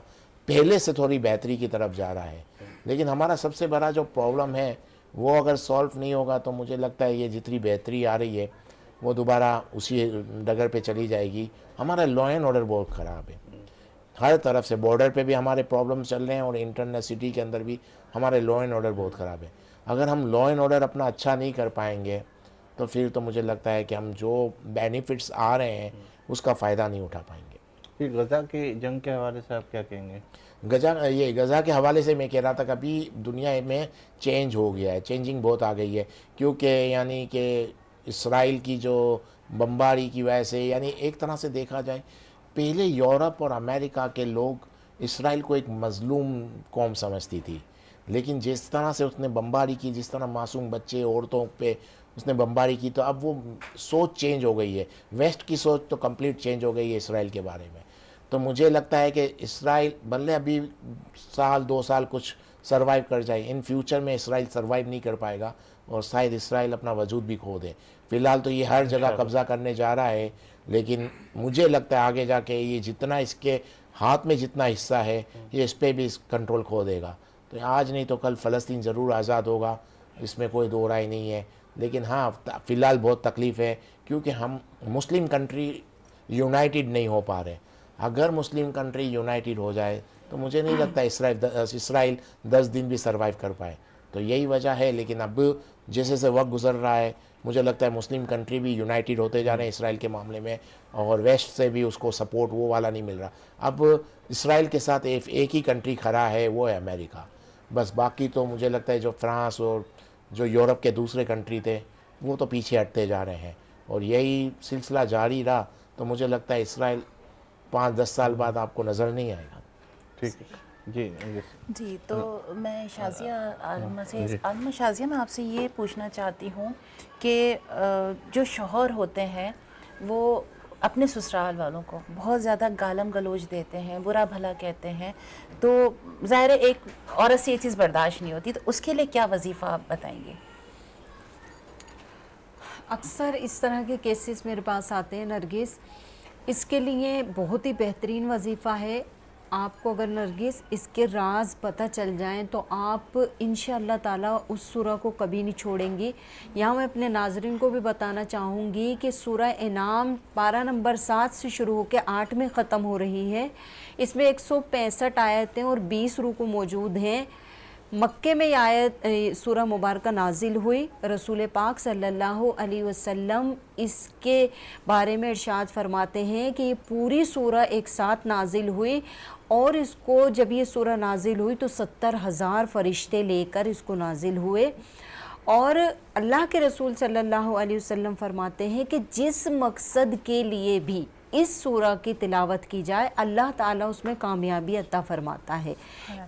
पहले से थोड़ी बेहतरी की तरफ जा रहा है। लेकिन हमारा सबसे बड़ा जो प्रॉब्लम है वो अगर सॉल्व नहीं होगा तो मुझे लगता है ये जितनी बेहतरी आ रही है वो दोबारा उसी डगर पे चली जाएगी। हमारा लॉ एंड ऑर्डर बहुत ख़राब है, हर तरफ से बॉर्डर पे भी हमारे प्रॉब्लम चल रहे हैं और इंटरनेट सिटी के अंदर भी हमारे लॉ एंड ऑर्डर बहुत ख़राब है। अगर हम लॉ एंड ऑर्डर अपना अच्छा नहीं कर पाएंगे तो फिर तो मुझे लगता है कि हम जो बेनिफिट्स आ रहे हैं उसका फ़ायदा नहीं उठा पाएंगे। फिर गजा की जंग के हवाले से आप क्या कहेंगे? गज़ा के हवाले से मैं कह रहा था कि अभी दुनिया में चेंज हो गया है, चेंजिंग बहुत आ गई है, क्योंकि यानी कि इसराइल की जो बमबारी की वजह से, यानी एक तरह से देखा जाए पहले यूरोप और अमेरिका के लोग इसराइल को एक मज़लूम कौम समझती थी, लेकिन जिस तरह से उसने बमबारी की, जिस तरह मासूम बच्चे औरतों पे उसने बमबारी की, तो अब वो सोच चेंज हो गई है। वेस्ट की सोच तो कंप्लीट चेंज हो गई है इसराइल के बारे में। तो मुझे लगता है कि इसराइल भले अभी 1-2 साल कुछ सरवाइव कर जाए, इन फ्यूचर में इसराइल सरवाइव नहीं कर पाएगा और शायद इसराइल अपना वजूद भी खो दे। फ़िलहाल तो ये हर जगह कब्ज़ा करने जा रहा है, लेकिन मुझे लगता है आगे जाके ये जितना इसके हाथ में जितना हिस्सा है ये इस पर भी कंट्रोल खो देगा। तो आज नहीं तो कल फ़लस्तीन ज़रूर आज़ाद होगा, इसमें कोई दो राय नहीं है। लेकिन हाँ, फ़िलहाल बहुत तकलीफ़ है क्योंकि हम मुस्लिम कंट्री यूनाइटेड नहीं हो पा रहे। अगर मुस्लिम कंट्री यूनाइटेड हो जाए तो मुझे नहीं लगता इसराइल 10 दिन भी सरवाइव कर पाए। तो यही वजह है। लेकिन अब जैसे जैसे वक्त गुजर रहा है मुझे लगता है मुस्लिम कंट्री भी यूनाइटेड होते जा रहे हैं इसराइल के मामले में, और वेस्ट से भी उसको सपोर्ट वो वाला नहीं मिल रहा। अब इसराइल के साथ एक ही कंट्री खड़ा है, वो है अमेरिका, बस। बाकी तो मुझे लगता है जो फ्रांस और जो यूरोप के दूसरे कंट्री थे वो तो पीछे हटते जा रहे हैं, और यही सिलसिला जारी रहा तो मुझे लगता है इसराइल 5-10 साल बाद आपको नज़र नहीं आएगा। ठीक है। जी जी जी, तो मैं शाज़िया आलमा शाज़िया, मैं आपसे ये पूछना चाहती हूँ कि जो शौहर होते हैं वो अपने ससुराल वालों को बहुत ज़्यादा गालम गलोच देते हैं, बुरा भला कहते हैं, तो ज़ाहिर है एक औरत से ये चीज़ बर्दाश्त नहीं होती, तो उसके लिए क्या वजीफ़ा आप बताएंगे? अक्सर इस तरह के केसेस मेरे पास आते हैं नरगिस। इसके लिए बहुत ही बेहतरीन वजीफ़ा है। आपको अगर नरगिस इसके राज पता चल जाएं तो आप इंशाअल्लाह ताला उस सूरा को कभी नहीं छोड़ेंगी। यहाँ मैं अपने नाज़रीन को भी बताना चाहूँगी कि सूरा इनाम पारा नंबर 7 से शुरू होकर 8 में ख़त्म हो रही है। इसमें 165 आयतें और 20 रुकू मौजूद हैं। मक्के में यह आयत सूरह मुबारक नाजिल हुई। रसूल पाक सल्लल्लाहु अलैहि वसल्लम इसके बारे में इरशाद फरमाते हैं कि ये पूरी सूरह एक साथ नाजिल हुई और इसको जब ये सूरह नाजिल हुई तो 70,000 फरिश्ते लेकर इसको नाजिल हुए। और अल्लाह के रसूल सल्लल्लाहु अलैहि वसल्लम फरमाते हैं कि जिस मकसद के लिए भी इस सूरह की तिलावत की जाए अल्लाह ताला उसमें कामयाबी अता फरमाता है।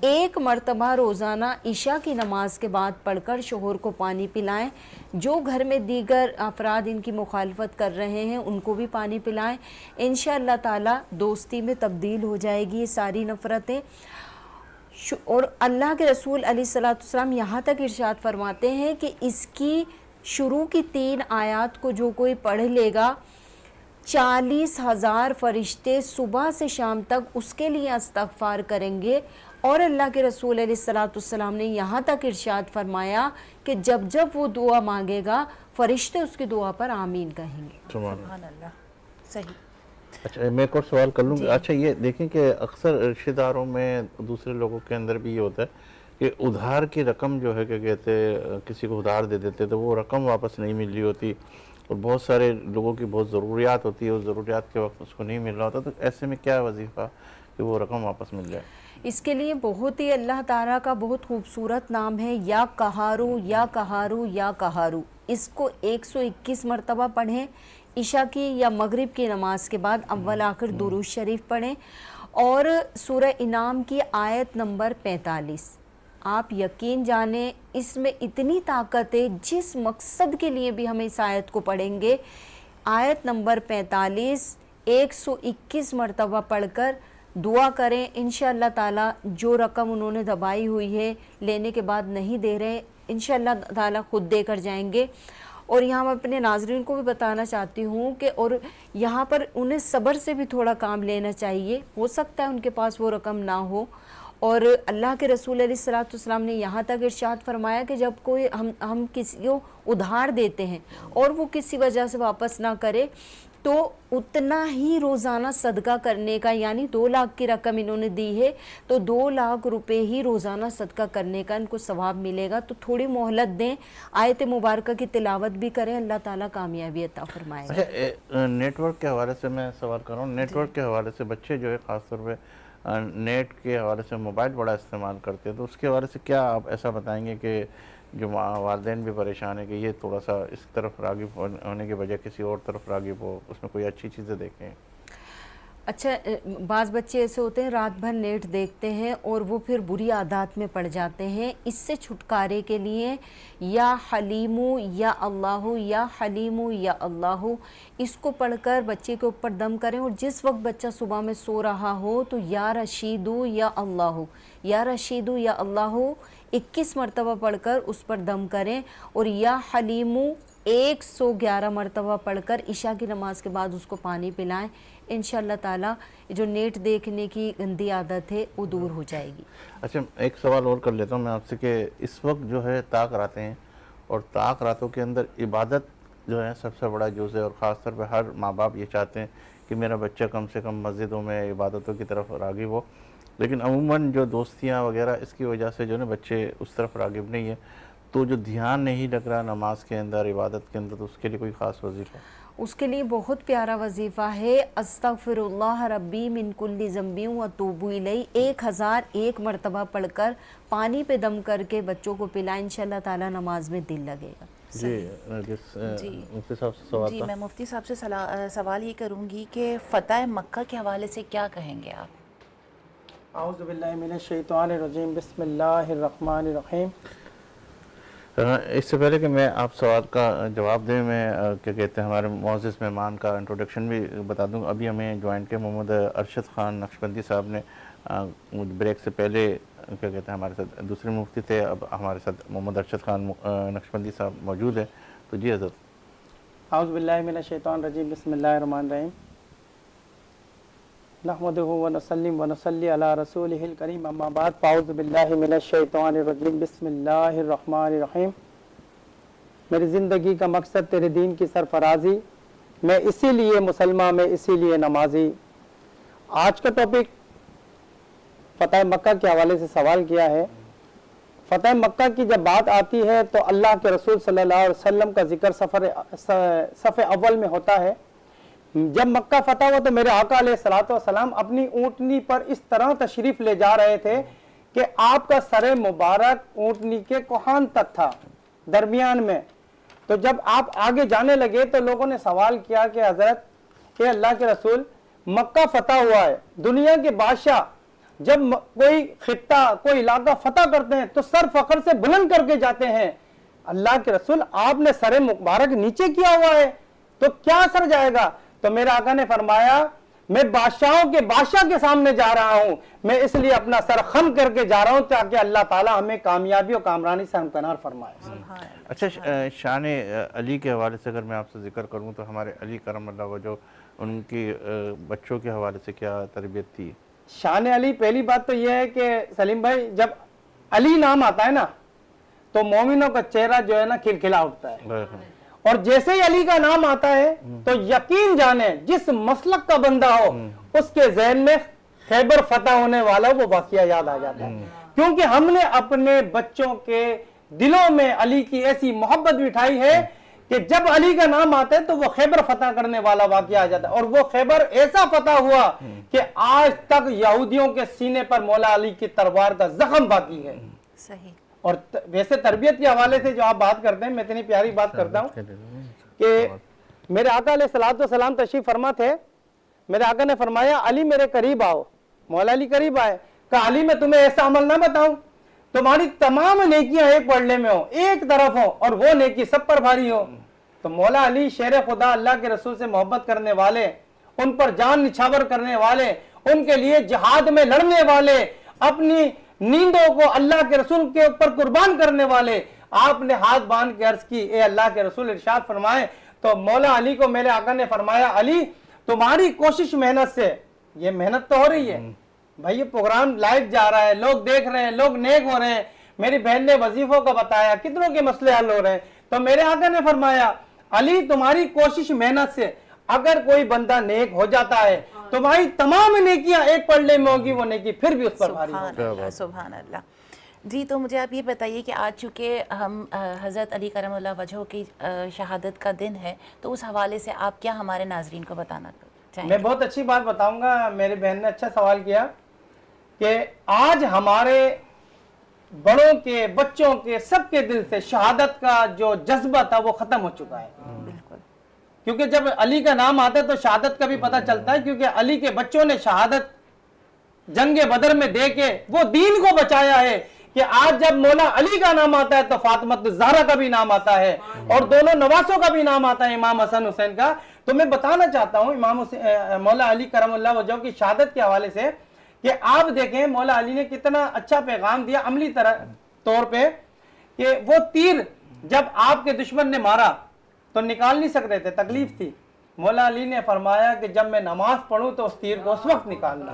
एक मर्तबा रोज़ाना इशा की नमाज के बाद पढ़कर शोहर को पानी पिलाएं। जो घर में दीगर अफराद इनकी मुखालफत कर रहे हैं उनको भी पानी पिलाएं। इंशाअल्लाह ताला दोस्ती में तब्दील हो जाएगी ये सारी नफ़रतें। और अल्लाह के रसूल अलैहिस्सलाम यहाँ तक इरशाद फरमाते हैं कि इसकी शुरू की 3 आयत को जो कोई पढ़ लेगा 40,000 फरिश्ते सुबह से शाम तक उसके लिए इस्तग़फ़ार करेंगे। और अल्लाह के रसूल अलैहिस्सलाम ने यहाँ तक इरशाद फरमाया कि जब जब वो दुआ मांगेगा फरिश्ते उसकी दुआ पर आमीन कहेंगे। सुभान अल्लाह, सही। अच्छा, मैं एक और सवाल कर लूँगी। अच्छा, ये देखें कि अक्सर रिश्तेदारों में दूसरे लोगों के अंदर भी ये होता है कि उधार की रकम जो है क्या कहते किसी को उधार दे देते तो वो रकम वापस नहीं मिल रही होती और बहुत सारे लोगों की बहुत ज़रूरियात होती है, उस ज़रूरियात के वक्त उसको नहीं मिल रहा होता, तो ऐसे में क्या वजीफ़ा कि वो रकम वापस मिल जाए? इसके लिए बहुत ही अल्लाह ताला का बहुत खूबसूरत नाम है या कहारू या कहारू या कहारू। इसको 121 मरतबा पढ़ें। इशा की या मगरिब की नमाज के बाद अव्वल आखिर दुरूद शरीफ पढ़ें। और सूरह इनाम की आयत नंबर 45, आप यकीन जाने इसमें इतनी ताकत है, जिस मकसद के लिए भी हम इस आयत को पढ़ेंगे, आयत नंबर 45 121 मरतबा पढ़कर दुआ करें। इंशाअल्लाह ताला जो रकम उन्होंने दबाई हुई है लेने के बाद नहीं दे रहे, इंशाअल्लाह ताला खुद देकर जाएंगे। और यहाँ मैं अपने नाज़रीन को भी बताना चाहती हूँ कि और यहाँ पर उन्हें सब्र से भी थोड़ा काम लेना चाहिए। हो सकता है उनके पास वो रकम ना हो। और अल्लाह के रसूल अलैहिस्सलाम ने यहाँ तक इरशाद फरमाया कि जब कोई हम किसी को उधार देते हैं और वो किसी वजह से वापस ना करे तो उतना ही रोज़ाना सदका करने का, यानी 2 लाख की रकम इन्होंने दी है तो 2 लाख रुपए ही रोज़ाना सदका करने का इनको सवाब मिलेगा। तो थोड़ी मोहलत दें, आयत मुबारक की तिलावत भी करें, अल्लाह ताला कामयाबी अता फरमाएगा। अच्छा, नेटवर्क के हवाले से मैं सवाल कर रहा हूँ। नेटवर्क के हवाले से बच्चे जो है ख़ासतौर पर नेट के हवाले से मोबाइल बड़ा इस्तेमाल करते हैं, तो उसके हवाले से क्या आप ऐसा बताएंगे कि जो वालिदैन भी परेशान है कि ये थोड़ा सा इस तरफ राग़िब होने के बजाय किसी और तरफ राग़िब हो, उसमें कोई अच्छी चीज़ें देखें? अच्छा, बाज़ बच्चे ऐसे होते हैं रात भर नेट देखते हैं और वो फिर बुरी आदत में पड़ जाते हैं। इससे छुटकारे के लिए या हलीमु या अल्लाहु या हलीमु या अल्लाहु इसको पढ़कर बच्चे के ऊपर दम करें। और जिस वक्त बच्चा सुबह में सो रहा हो तो या रशीदु या अल्लाहु, या रशीदु या अल्लाहु 21 मरतबा पढ़कर उस पर दम करें। और या हलीमु 111 मरतबा पढ़कर इशा की नमाज के बाद उसको पानी पिलाएं। इंशाअल्लाह ताला जो नेट देखने की गंदी आदत है वो दूर हो जाएगी। अच्छा, एक सवाल और कर लेता हूँ मैं आपसे कि इस वक्त जो है ताक रातें हैं और ताक रातों के अंदर इबादत जो है सबसे बड़ा जुज़ है और ख़ासतौर पर हर माँ बाप ये चाहते हैं कि मेरा बच्चा कम से कम मस्जिदों में इबादतों की तरफ राग़िब हो, लेकिन अमूमन जो दोस्तियाँ वगैरह इसकी वजह से जो है बच्चे उस तरफ राग़िब नहीं है, तो जो ध्यान नहीं लग रहा नमाज के अंदर, इबादत के अंदर, तो उसके लिए कोई ख़ास वजीफ़ा? उसके लिए बहुत प्यारा वजीफ़ा है अस्तग़फिरुल्लाह रब्बी मिन कुल्ली ज़ंबी व तूबू इलैहि 1001 मरतबा पढ़कर पानी पे दम करके बच्चों को पिलाएं। इंशाअल्लाह ताला नमाज में दिल लगेगा। मुफ्ती साहब से सवाल जी, था। मैं मुफ्ती साहब से सवाल ये करूँगी कि फ़तह मक्का के हवाले से क्या कहेंगे आप? आऊज़ुबिल्लाहि मिनश्शैतानिर्रजीम बिस्मिल्लाहिर्रहमानिर्रहीम। इससे पहले कि मैं आप सवाल का जवाब दें, मैं क्या कहते हैं हमारे मोअज़्ज़िज़ मेहमान का इंट्रोडक्शन भी बता दूं। अभी हमें ज्वाइन के मोहम्मद अरशद ख़ान नक्शबंदी साहब ने ब्रेक से पहले क्या कहते हैं हमारे साथ दूसरे मुफ्ती थे, अब हमारे साथ मोहम्मद अरशद ख़ान नक्शबंदी साहब मौजूद है। तो जी हज़रत। आऊज़ुबिल्लाहि मिनश्शैतानिर्रजीम बिस्मिल्लाहिर्रहमानिर्रहीम। नहमदुहु व नसल्लिम व नसल्ली अला रसूलिहिल करीम, अम्मा बाद, फ़ाऊज़ुबिल्लाहि मिनश्शैतानिर्रजीम बिस्मिल्लाहिर्रहमानिर्रहीम। मेरी ज़िंदगी का मकसद तेरे दीन की सरफराजी, मैं इसीलिए मुसलमान, मैं इसीलिए नमाजी। आज का टॉपिक फ़तह मक्का के हवाले से सवाल किया है। फ़तह मक्का की जब बात आती है तो अल्लाह के रसूल सल्लल्लाहु अलैहि वसल्लम का जिक्र सफ़े अव्वल में होता है। जब मक्का फतह हुआ तो मेरे आका अलैहिस्सलातु वस्सलाम अपनी ऊँटनी पर इस तरह तशरीफ़ ले जा रहे थे कि आपका सर मुबारक ऊँटनी के कोहान तक था, दरमियान में। तो जब आप आगे जाने लगे तो लोगों ने सवाल किया कि हज़रत, ये अल्लाह के रसूल, मक्का फतह हुआ है, दुनिया के बादशाह जब कोई खित्ता, कोई इलाका फतह करते हैं तो सर फख्र से बुलंद करके जाते हैं। अल्लाह के रसूल, आपने सर मुबारक नीचे किया हुआ है, तो क्या असर जाएगा? तो मेरे आका ने फरमाया, मैं बादशाहों के बादशाह के सामने जा रहा हूं, मैं इसलिए अपना सर खम करके जा रहा हूं ताकि अल्लाह ताला हमें कामयाबी और कामरानी से हमकनार फरमाए। अच्छा, शान अली के हवाले से अगर मैं आपसे जिक्र करूं तो हमारे अली करमल्लाह वजह, उनकी बच्चों के हवाले से क्या तरबियत थी? शान अली, पहली बात तो यह है कि सलीम भाई, जब अली नाम आता है ना तो मोमिनों का चेहरा जो है ना खिलखिला उठता है, और जैसे ही अली का नाम आता है तो यकीन जाने जिस मसलक का बंदा हो उसके ज़हन में खैबर फतह होने वाला वो वाक़या याद आ जाता है, क्योंकि हमने अपने बच्चों के दिलों में अली की ऐसी मोहब्बत बिठाई है कि जब अली का नाम आता है तो वो खैबर फतह करने वाला वाक़या आ जाता है। और वो खैबर ऐसा फतह हुआ कि आज तक यहूदियों के सीने पर मौला अली की तलवार का जख्म बाकी है। सही। और वैसे तरबियत के हवाले से जो आप बात करते हैं, मैं इतनी प्यारी बात करता हूँ कि मेरे आका अलैहिस्सलातु वस्सलाम तशरीफ फरमा थे। मेरे आका ने फरमाया, अली मेरे करीब आओ। मौला अली करीब आए, कहा अली मैं तुम्हें ऐसा अमल ना बताऊं, तुम्हारी तमाम नेकियां एक पड़ले में हो, एक तरफ हो, और वो नेकी सब पर भारी हो। तो मौला अली शेर खुदा, अल्लाह के रसूल से मोहब्बत करने वाले, उन पर जान निछावर करने वाले, उनके लिए जिहाद में लड़ने वाले, अपनी नींदों को अल्लाह के रसूल के ऊपर कुर्बान करने वाले, आपने हाथ बांध के अर्ज की, ए अल्लाह के रसूल इरशाद फरमाए। तो मौला अली को मेरे आका ने फरमाया, अली तुम्हारी कोशिश मेहनत से, ये मेहनत तो हो रही है भाई, ये प्रोग्राम लाइव जा रहा है, लोग देख रहे हैं, लोग नेक हो रहे हैं, मेरी बहन ने वजीफों का बताया, कितनों के मसले हल हो रहे हैं। तो मेरे आका ने फरमाया, अली तुम्हारी कोशिश मेहनत से अगर कोई बंदा नेक हो जाता है तो भाई तमाम नेकियां एक पड़ले में होगी, वो नेकी फिर भी उस पर भारी होगी। सुभान अल्लाह। जी, तो मुझे आप ये बताइए कि आज चूँकि हम हज़रत अली करमुल्लाह वजह की शहादत का दिन है, तो उस हवाले से आप क्या हमारे नाजरीन को बताना चाहेंगे? मैं बहुत अच्छी बात बताऊंगा। मेरी बहन ने अच्छा सवाल किया कि आज हमारे बड़ों के, बच्चों के, सबके दिल से शहादत का जो जज्बा था वो ख़त्म हो चुका है। बिल्कुल, क्योंकि जब अली का नाम आता है तो शहादत का भी पता चलता है, क्योंकि अली के बच्चों ने शहादत जंगे बदर में दे के वो दीन को बचाया है कि आज जब मौला अली का नाम आता है तो फातिमा ज़हरा का भी नाम आता है और दोनों नवासों का भी नाम आता है, इमाम हसन हुसैन का। तो मैं बताना चाहता हूँ इमाम मौला अली करमुल्लाह वजह की शहादत के हवाले से कि आप देखें मौला अली ने कितना अच्छा पैगाम दिया अमली तौर पे कि वो तीर जब आपके दुश्मन ने मारा तो निकाल नहीं सक रहे थे, तकलीफ थी। मौला अली ने फरमाया कि जब मैं नमाज पढ़ूं तो उस तीर को उस वक्त निकालना।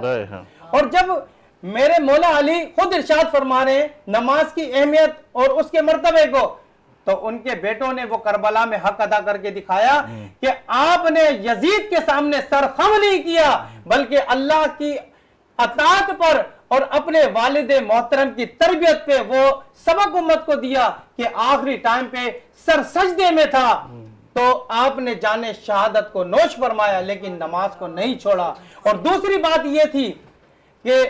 और जब मेरे मौला अली खुद इरशाद फरमा रहे हैं नमाज की अहमियत और उसके मर्तबे को, तो उनके बेटों ने वो करबला में हक अदा करके दिखाया कि आपने यजीद के सामने सरखम नहीं किया, बल्कि अल्लाह की अताअत पर और अपने वालिद मोहतरम की तरबियत पे वो सबक उम्मत को दिया कि आखिरी टाइम पे सर सजदे में था तो आपने जाने शहादत को नोश फरमाया, लेकिन नमाज को नहीं छोड़ा। और दूसरी बात यह थी कि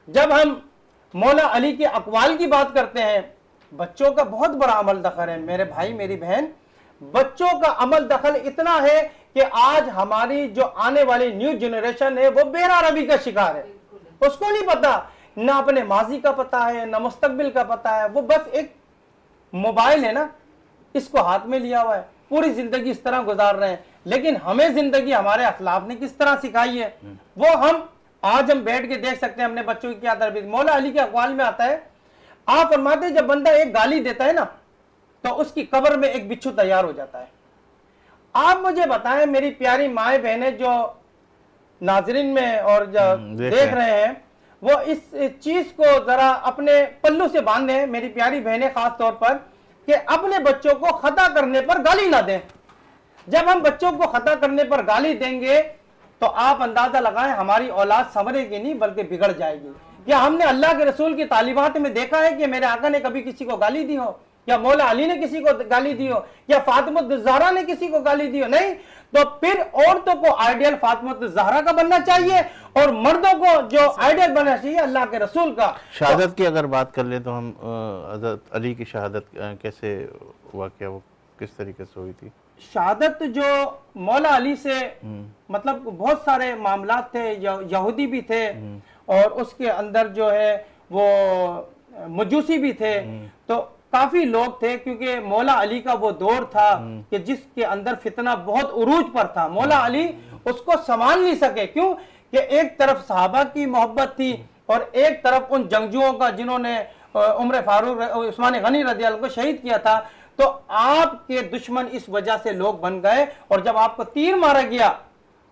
जब हम मौला अली के अकवाल की बात करते हैं, बच्चों का बहुत बड़ा अमल दखल है मेरे भाई मेरी बहन। बच्चों का अमल दखल इतना है कि आज हमारी जो आने वाली न्यू जनरेशन है वो बेरारबी का शिकार है। उसको नहीं पता, ना अपने माजी का पता है, ना मुस्तकबिल का पता है। वो बस एक मोबाइल है ना, इसको हाथ में लिया हुआ है, पूरी जिंदगी इस तरह गुजार रहे हैं। लेकिन हमें जिंदगी हमारे अखलाक ने किस तरह सिखाई है, वो आज हम बैठ के देख सकते हैं अपने बच्चों की क्या तरबियत। मौला अली के अक़वाल में आता है, आप फरमाते हैं जब बंदा एक गाली देता है ना तो उसकी कब्र में एक बिच्छू तैयार हो जाता है। आप मुझे बताएं मेरी प्यारी माए बहनें जो नाजरीन में और जो देख रहे हैं, वो इस चीज को जरा अपने पल्लू से बांधें मेरी प्यारी बहनें, खास तौर पर कि अपने बच्चों को खता करने पर गाली ना दें। जब हम बच्चों को खता करने पर गाली देंगे तो आप अंदाजा लगाएं हमारी औलाद संवरेगी नहीं बल्कि बिगड़ जाएगी। क्या हमने अल्लाह के रसूल की तालीमात में देखा है कि मेरे आका ने कभी किसी को गाली दी हो, या मौला अली ने किसी को गाली दी हो, या फातिमा ज़हरा ने किसी को गाली दी हो? नहीं। तो फिर औरतों को आइडियल फातिमा ज़हरा का बनना चाहिए और मर्दों को जो आइडियल बनना चाहिए अल्लाह के रसूल का। शहादत की अगर बात कर ले तो हम हज़रत अली की शहादत कैसे वाक़या, वो किस तरीके से हुई थी? शहादत जो मौला अली से मतलब बहुत सारे मामलात थे, यहूदी भी थे और उसके अंदर जो है वो मजूसी भी थे, तो काफी लोग थे, क्योंकि मौला अली का वो दौर था कि जिसके अंदर फितना बहुत उरूज पर था। मौला अली उसको संभाल नहीं सके, क्यों कि एक तरफ सहाबा की मोहब्बत थी और एक तरफ उन जंगजुओं का जिन्होंने उमर फारूक उस्मान गनी रज़ी अल्लाह को शहीद किया था। तो आपके दुश्मन इस वजह से लोग बन गए, और जब आपको तीर मारा गया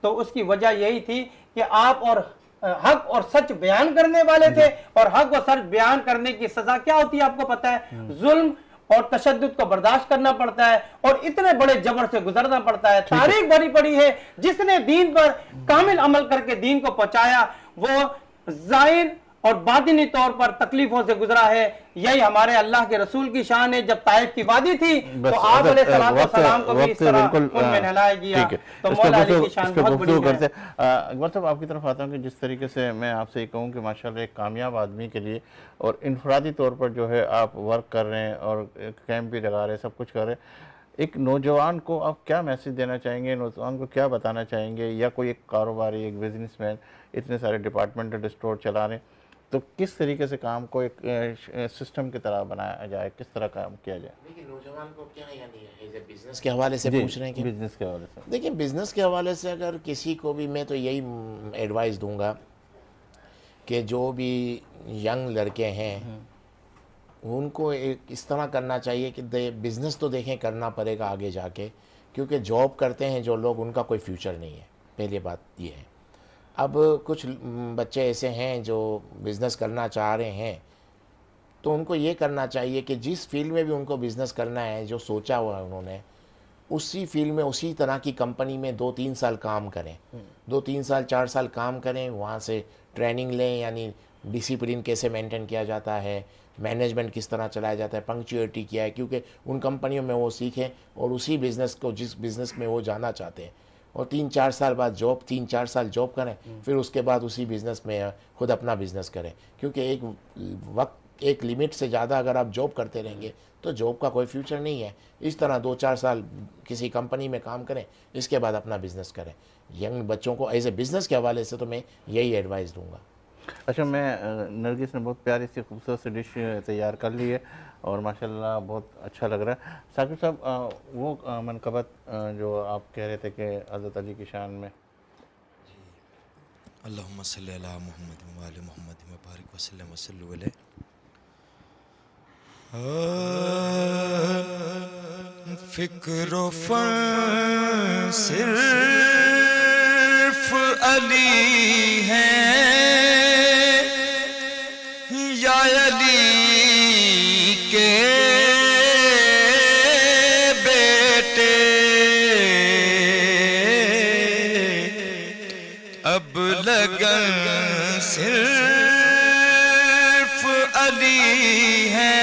तो उसकी वजह यही थी कि आप और हक और सच बयान करने वाले थे, और हक और सच बयान करने की सजा क्या होती है आपको पता है? जुल्म और तशद्दुद को बर्दाश्त करना पड़ता है और इतने बड़े जबर से गुजरना पड़ता है। तारीख भरी पड़ी है, जिसने दीन पर कामिल अमल करके दीन को पहुंचाया वो जाहिर और बातिनी तौर पर तकलीफों से गुजरा है। यही हमारे अल्लाह के रसूल की शान है। जब ताइफ की वादी थी तो आप सलाम को भी इस तरह उनमें नहलाया गया। तो मौला अली की शान बहुत बड़ी है। अकबर साहब आपकी तरफ आता हूँ कि जिस तरीके से मैं आपसे ये कहूँ कि माशाल्लाह एक कामयाब आदमी के लिए और इनफरादी तौर पर जो है आप वर्क कर रहे हैं और कैंप भी लगा रहे हैं, सब कुछ कर रहे हैं, एक नौजवान को आप क्या मैसेज देना चाहेंगे, नौजवान को क्या बताना चाहेंगे, या कोई एक कारोबारी, एक बिजनेसमैन इतने सारे डिपार्टमेंटल स्टोर चला रहे हैं, तो किस तरीके से काम को एक सिस्टम की तरह बनाया जाए, किस तरह काम किया जाए? देखिए नौजवान को क्या, यानी बिजनेस के हवाले से पूछ रहे हैं कि बिजनेस के हवाले से। देखिए बिजनेस के हवाले से अगर किसी को भी, मैं तो यही एडवाइस दूंगा कि जो भी यंग लड़के हैं उनको एक इस तरह करना चाहिए कि बिज़नेस तो देखें करना पड़ेगा आगे जाके, क्योंकि जॉब करते हैं जो लोग उनका कोई फ्यूचर नहीं है। पहली बात ये है। अब कुछ बच्चे ऐसे हैं जो बिज़नेस करना चाह रहे हैं, तो उनको ये करना चाहिए कि जिस फील्ड में भी उनको बिज़नेस करना है, जो सोचा हुआ है उन्होंने, उसी फील्ड में उसी तरह की कंपनी में 2-3 साल काम करें, 2-3 साल 4 साल काम करें, वहाँ से ट्रेनिंग लें, यानी डिसिप्लिन कैसे मेंटेन किया जाता है, मैनेजमेंट किस तरह चलाया जाता है, पंक्चुअलिटी क्या है, क्योंकि उन कंपनियों में वो सीखें और उसी बिज़नेस को, जिस बिज़नेस में वो जाना चाहते हैं, और 3-4 साल बाद जॉब, 3-4 साल जॉब करें, फिर उसके बाद उसी बिज़नेस में खुद अपना बिज़नेस करें। क्योंकि एक वक्त, एक लिमिट से ज़्यादा अगर आप जॉब करते रहेंगे तो जॉब का कोई फ्यूचर नहीं है। इस तरह 2-4 साल किसी कंपनी में काम करें, इसके बाद अपना बिज़नेस करें। यंग बच्चों को एज ए बिज़नेस के हवाले से तो मैं यही एडवाइस दूंगा। अच्छा, मैं नरगिस ने बहुत प्यारी सी खूबसूरत सी डिश तैयार कर ली है और माशाल्लाह बहुत अच्छा लग रहा है। साकिब साहब, वो मनकबत जो आप कह रहे थे कि हज़रत अली की शान में, अल्लाहुम्मा सल्ली अला मुहम्मद व आले मुहम्मद व बारिक व सल्लिम व सल्लु अलैहि। फिक्रो फन सिर्फ अली है या अली के बेटे, अब लगन सिर्फ अली है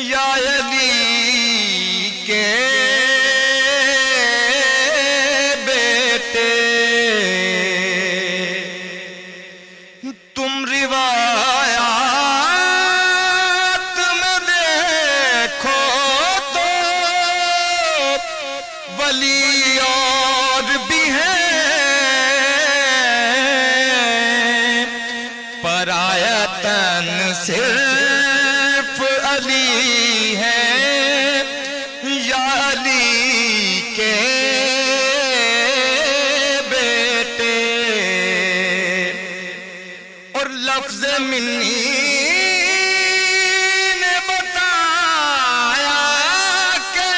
या अली के बेटे। तुम रिवायात में देखो तो वली और भी हैं अली हैं या अली के बेटे। और लफ्ज मिन्नी ने बताया कि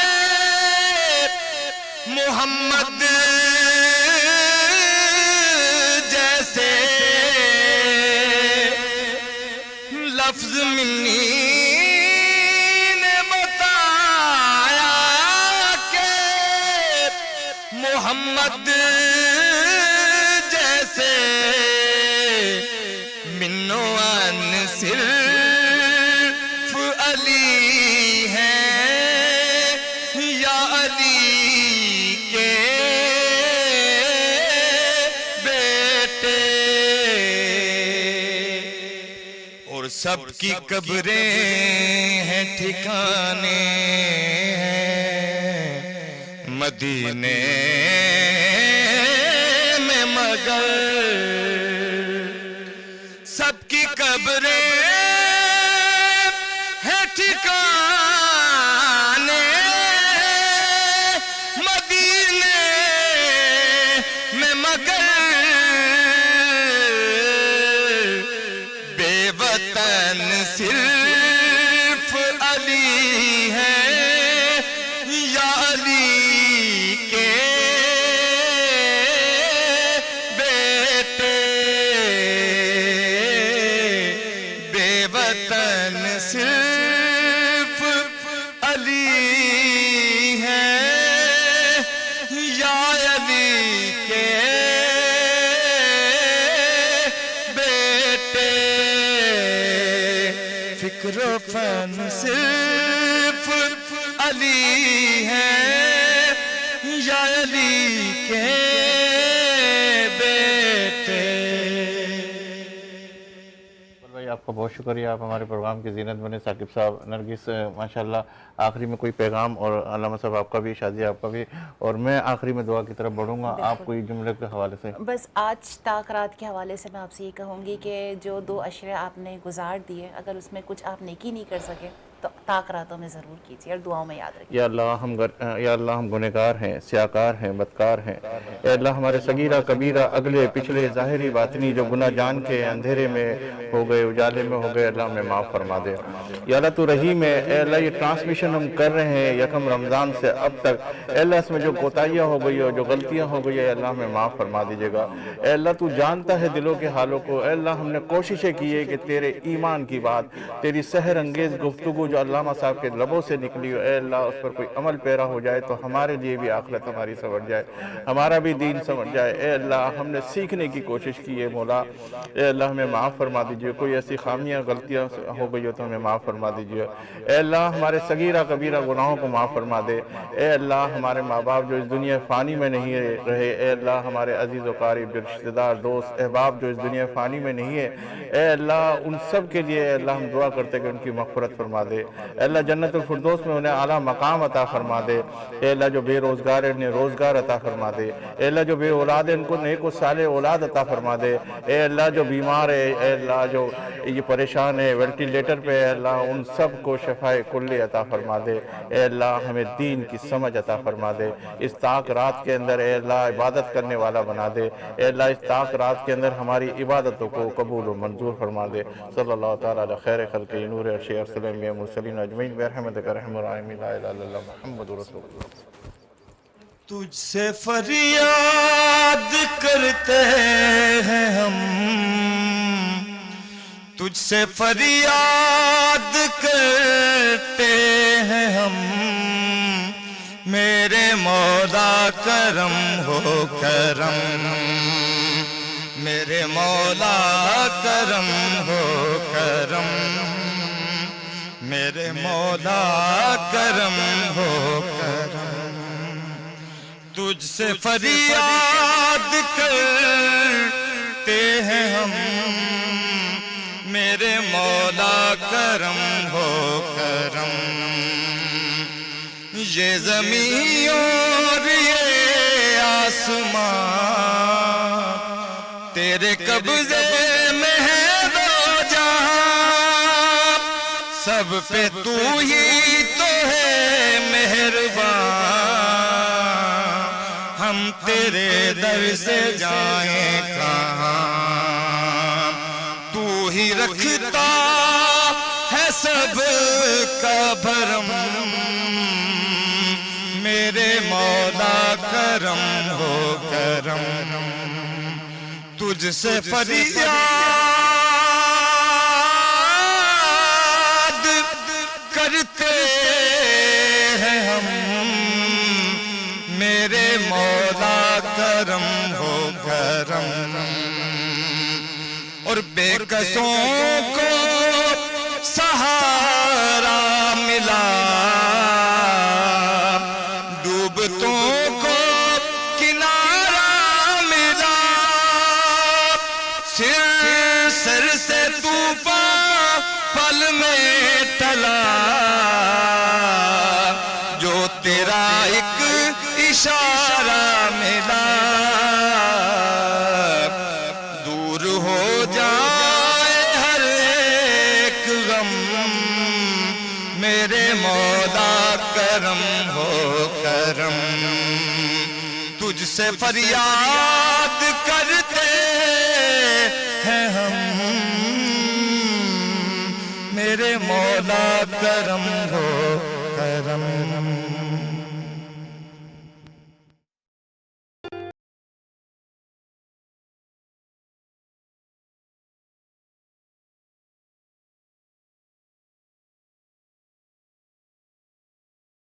मोहम्मद जैसे, लफ्ज मिन्नी ने बताया कि मोहम्मद जैसे मिन्नोअन सिर्फ अली हैं या अली के बेटे। और सबकी कब्रें हैं ठिकाने हैं मदीने में, मगर सबकी कब्रें हैं ठिकाने मदीने में, मगर बेवतन सिर्फ अली हैं या अली के बेटे। बेवतन सिर्फ अली हैं या अली के बेटे। फिक्र फन सिर्फ अली हैं या अली के बेटे। भाई आपका बहुत शुक्रिया, आप हमारे प्रोग्राम की जीनत बने। साकिब साहब, नरगिस, माशाल्लाह आखिरी में कोई पैगाम, और अल्लामा साहब आपका भी, शादी आपका भी, और मैं आखिरी में दुआ की तरफ बढ़ूंगा। आप कोई जुमले के हवाले से? बस आज ताक रात के हवाले से मैं आपसे ये कहूँगी कि जो 2 अशरे आपने गुजार दिए, अगर उसमें कुछ आप नेकी नहीं कर सके तो ताक रातों में ज़रूर कीजिए और दुआओं में याद रखिए। या अल्लाह हम गुनहगार हैं, स्याकार हैं, बदकार हैं। या अल्लाह हमारे सगीरा कबीरा, अगले पिछले, ज़ाहिरी बातिनी जो गुनाह जान के अंधेरे में हो गए, उजाले में हो गए, अल्लाह हमें माफ़ फरमा दे। या अल्लाह तू रहीम है। अल्लाह ये ट्रांसमिशन हम कर रहे हैं यकम रमज़ान से अब तक, अल्लाह इसमें जो कोताहियाँ हो गई और जो गलतियाँ हो गई है, अल्लाह हमें माफ़ फरमा दीजिएगा। अल्लाह तू जानता है दिलों के हालों को। अल्लाह हमने कोशिशें की है कि तेरे ईमान की बात, तेरी सहर अंगेज़ गुफ्तगू जो अल्लामा साहब के लबों से निकली हो, अल्लाह उस पर कोई अमल पैरा हो जाए तो हमारे लिए भी आखिरत हमारी संवर जाए, हमारा भी दीन संवर जाए। अल्लाह हमने सीखने की कोशिश की है मौला, अल्लाह हमें माफ़ फरमा दीजिए। कोई ऐसी खामियां गलतियां हो गई हो तो हमें माफ़ फरमा दीजिए। अल्लाह हमारे सगीरा कबीरा गुनाहों को माफ़ फरमा दे। अल्लाह हमारे माँ बाप जो इस दुनिया फ़ानी में नहीं रहे, अल्लाह हमारे अजीज़ व क़रीब रिश्तेदार, दोस्त, अहबाब जो इस दुनिया फ़ानी में नहीं है, अल्लाह उन सब के लिए अल्लाह हम दुआ करते कि उनकी मग़फ़िरत फरमा दे। अल्लाह जन्नतुल फिरदौस में उन्हें आला मकाम अता फरमा दे। अल्लाह जो बेरोज़गार है उन्हें रोज़गार अता फरमा दे। अल्लाह जो बे औलाद है उनको नेक व साले औलाद अता फरमा दे। अल्लाह जो बीमार है, अल्लाह जो ये परेशान है, वेंटिलेटर पे, अल्लाह उन सब को शफाए कुल्ली अता फरमा दे। अल्लाह हमें दीन की समझ अता फरमा दे। इस ताक रात के अंदर अल्लाह इबादत करने वाला बना दे। अल्लाह इस ताक रात के अंदर हमारी इबादतों को कबूल व मंजूर फरमा दे। सल्लल्लाहु तआला अलैहि खैर खल्क़ि नूर अर्श अरसलम या मुरसलीन अजमईन बिरहमतिक अर्हमर राहिमीन ला इलाहा इल्लल्लाह मुहम्मदुर रसूलुल्लाह। तुझसे फरियाद करते हैं हम, तुझसे फरियाद करते हैं हम, मेरे मौला करम हो करम, मेरे मौला करम हो करम, मेरे मौला करम हो करम। तुझसे फरियाद करते हैं हम, मेरे मौला करम हो करम। ये ज़मीन और ये आसमां तेरे कब्ज़े में है दो जहां, सब पे तू ही तो है मेहरबान, हम तेरे दर से जाएं कहाँ, तू ही रखता है सब का भरम, मेरे मौला करम हो करम, तुझसे फरियाद करते हैं हम, मेरे मौला करम हो करम, और बेकसों को सहारा मिला, डूबतों को किनारा मिला, सर से तूफान पल में टला, जो तेरा एक इशारा मिला, दूर हो जाए हर एक गम, मेरे मौला करम हो करम, तुझसे फरियाद करते हैं हम, मेरे मौला करम हो करम।